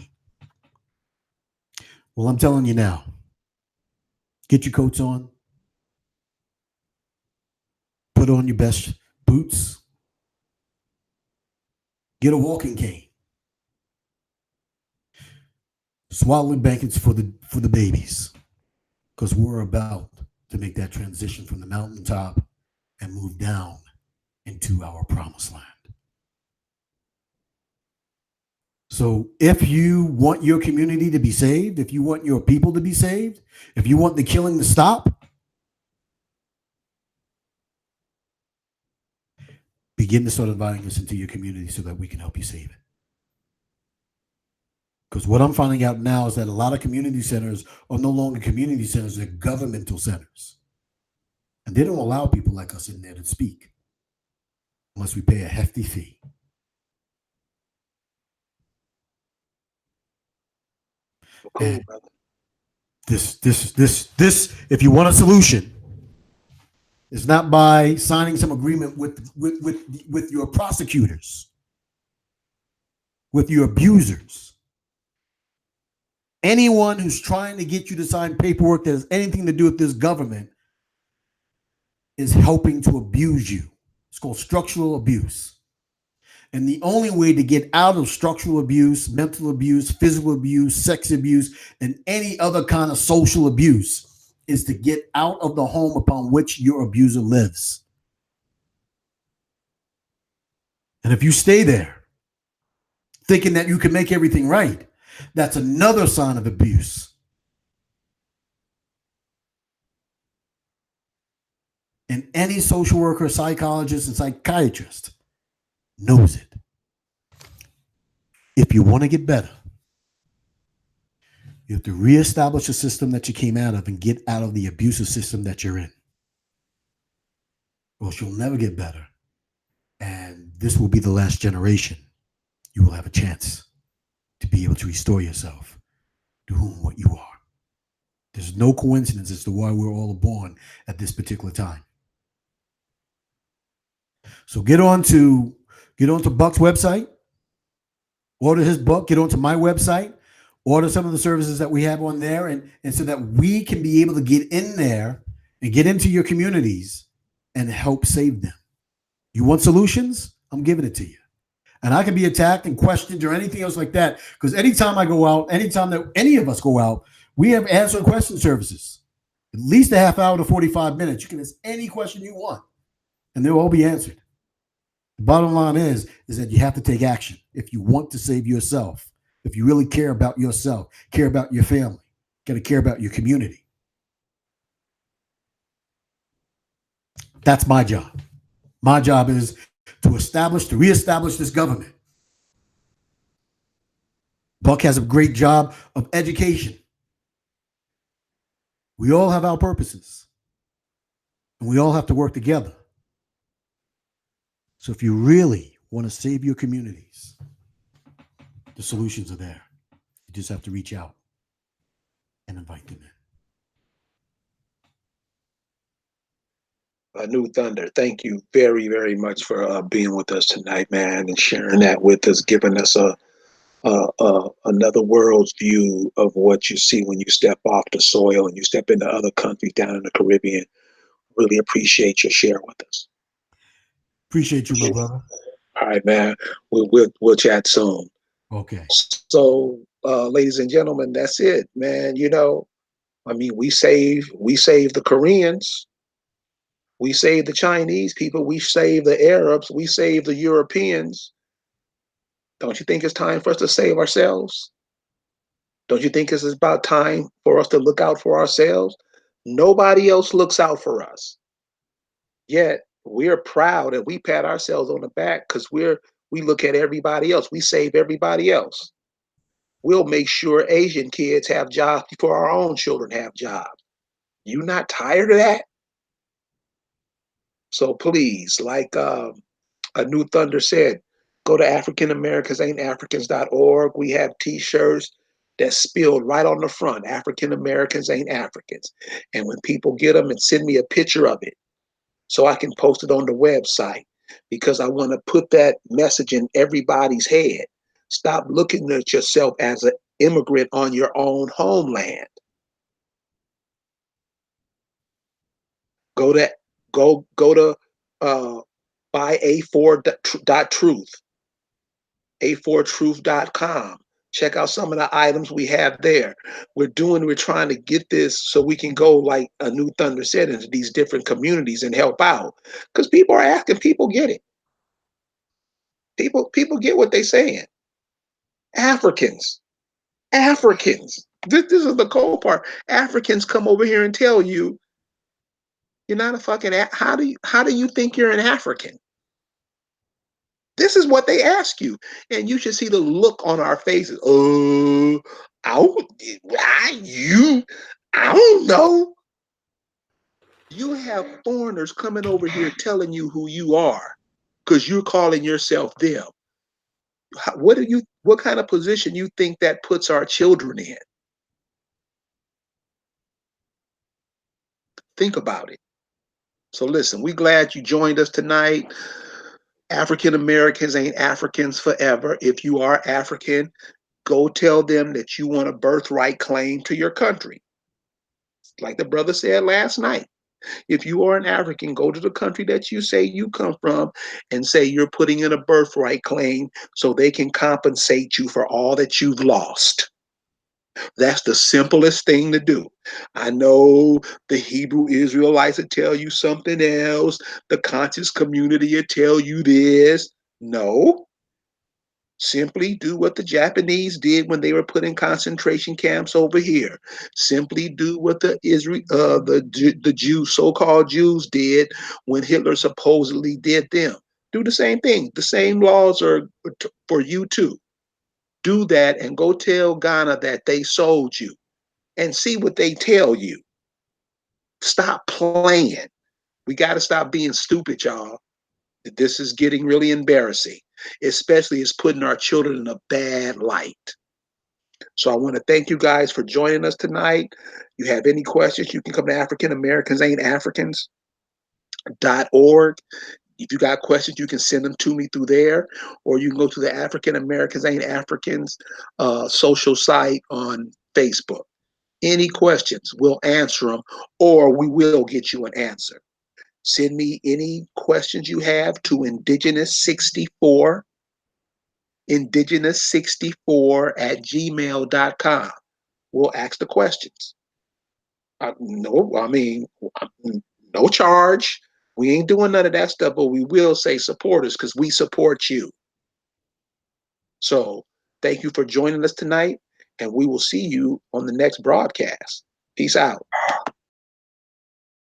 Well, I'm telling you now, get your coats on, put on your best boots, get a walking cane, swaddling blankets for the babies, because we're about to make that transition from the mountaintop and move down into our promised land. So if you want your community to be saved, if you want your people to be saved, if you want the killing to stop, begin to start inviting us into your community so that we can help you save it. Because what I'm finding out now is that a lot of community centers are no longer community centers, they're governmental centers. And they don't allow people like us in there to speak unless we pay a hefty fee. Cool, And brother. this, if you want a solution, it's not by signing some agreement with your prosecutors, with your abusers. Anyone who's trying to get you to sign paperwork that has anything to do with this government is helping to abuse you. It's called structural abuse. And the only way to get out of structural abuse, mental abuse, physical abuse, sex abuse, and any other kind of social abuse is to get out of the home upon which your abuser lives. And if you stay there thinking that you can make everything right, that's another sign of abuse. And any social worker, psychologist, and psychiatrist knows it. If you want to get better, you have to reestablish a system that you came out of and get out of the abusive system that you're in. Or else you'll never get better. And this will be the last generation. You will have a chance to be able to restore yourself to whom what you are. There's no coincidence as to why we're all born at this particular time. So get on to Buck's website, order his book, get onto my website, order some of the services that we have on there, and so that we can be able to get in there and get into your communities and help save them. You want solutions? I'm giving it to you. And I can be attacked and questioned or anything else like that. Because anytime I go out, anytime that any of us go out, we have answer and question services. At least a half hour to 45 minutes. You can ask any question you want, and they'll all be answered. The bottom line is that you have to take action if you want to save yourself. If you really care about yourself, care about your family, got to care about your community. That's my job. My job is to reestablish this government. Buck has a great job of education. We all have our purposes, and we all have to work together. So if you really want to save your communities, the solutions are there. You just have to reach out and invite them in. New Thunder, thank you very, very much for being with us tonight, man, and sharing that with us, giving us another world's view of what you see when you step off the soil and you step into other countries down in the Caribbean. Really appreciate your share with us. Appreciate you, my brother. All right, man. We'll chat soon. Okay. So, ladies and gentlemen, that's it, man. I mean, we save the Koreans, we save the Chinese people, we save the Arabs, we save the Europeans. Don't you think it's time for us to save ourselves? Don't you think it's about time for us to look out for ourselves? Nobody else looks out for us. Yet we're proud and we pat ourselves on the back because we look at everybody else. We save everybody else. We'll make sure Asian kids have jobs before our own children have jobs. You not tired of that? So please, like a New Thunder said, go to AfricanAmericans.org. We have T-shirts that's spilled right on the front. African Americans ain't Africans. And when people get them, and send me a picture of it so I can post it on the website because I want to put that message in everybody's head. Stop looking at yourself as an immigrant on your own homeland. Go to go to buy a4.truth, a4truth.com. Check out some of the items we have there. We're trying to get this so we can go, like a New Thunder said, into these different communities and help out. Because people are asking, people get it. People get what they're saying. Africans, Africans. This is the cold part. Africans come over here and tell you you're not a fucking. How do you think you're an African? This is what they ask you, and you should see the look on our faces. Oh, you, I don't know. You have foreigners coming over here telling you who you are because you're calling yourself them. What kind of position you think that puts our children in? Think about it. So listen, we glad you joined us tonight. African Americans ain't Africans forever. If you are African, go tell them that you want a birthright claim to your country. Like the brother said last night, if you are an African, go to the country that you say you come from and say you're putting in a birthright claim so they can compensate you for all that you've lost. That's the simplest thing to do. I know the Hebrew Israelites will tell you something else. The conscious community will tell you this. No, simply do what the Japanese did when they were put in concentration camps over here. Simply do what the Jews, so-called Jews, did when Hitler supposedly did them. Do the same thing. The same laws are for you too. Do that and go tell Ghana that they sold you and see what they tell you. Stop playing. We got to stop being stupid, y'all. This is getting really embarrassing, especially it's putting our children in a bad light. So I want to thank you guys for joining us tonight. You have any questions, you can come to African Americans Ain't Africans.org. If you got questions, you can send them to me through there, or you can go to the African Americans Ain't Africans social site on Facebook. Any questions, we'll answer them, or we will get you an answer. Send me any questions you have to indigenous64 We'll ask the questions. No, I mean, no charge. We ain't doing none of that stuff, but we will say support us because we support you. So thank you for joining us tonight, and we will see you on the next broadcast. Peace out.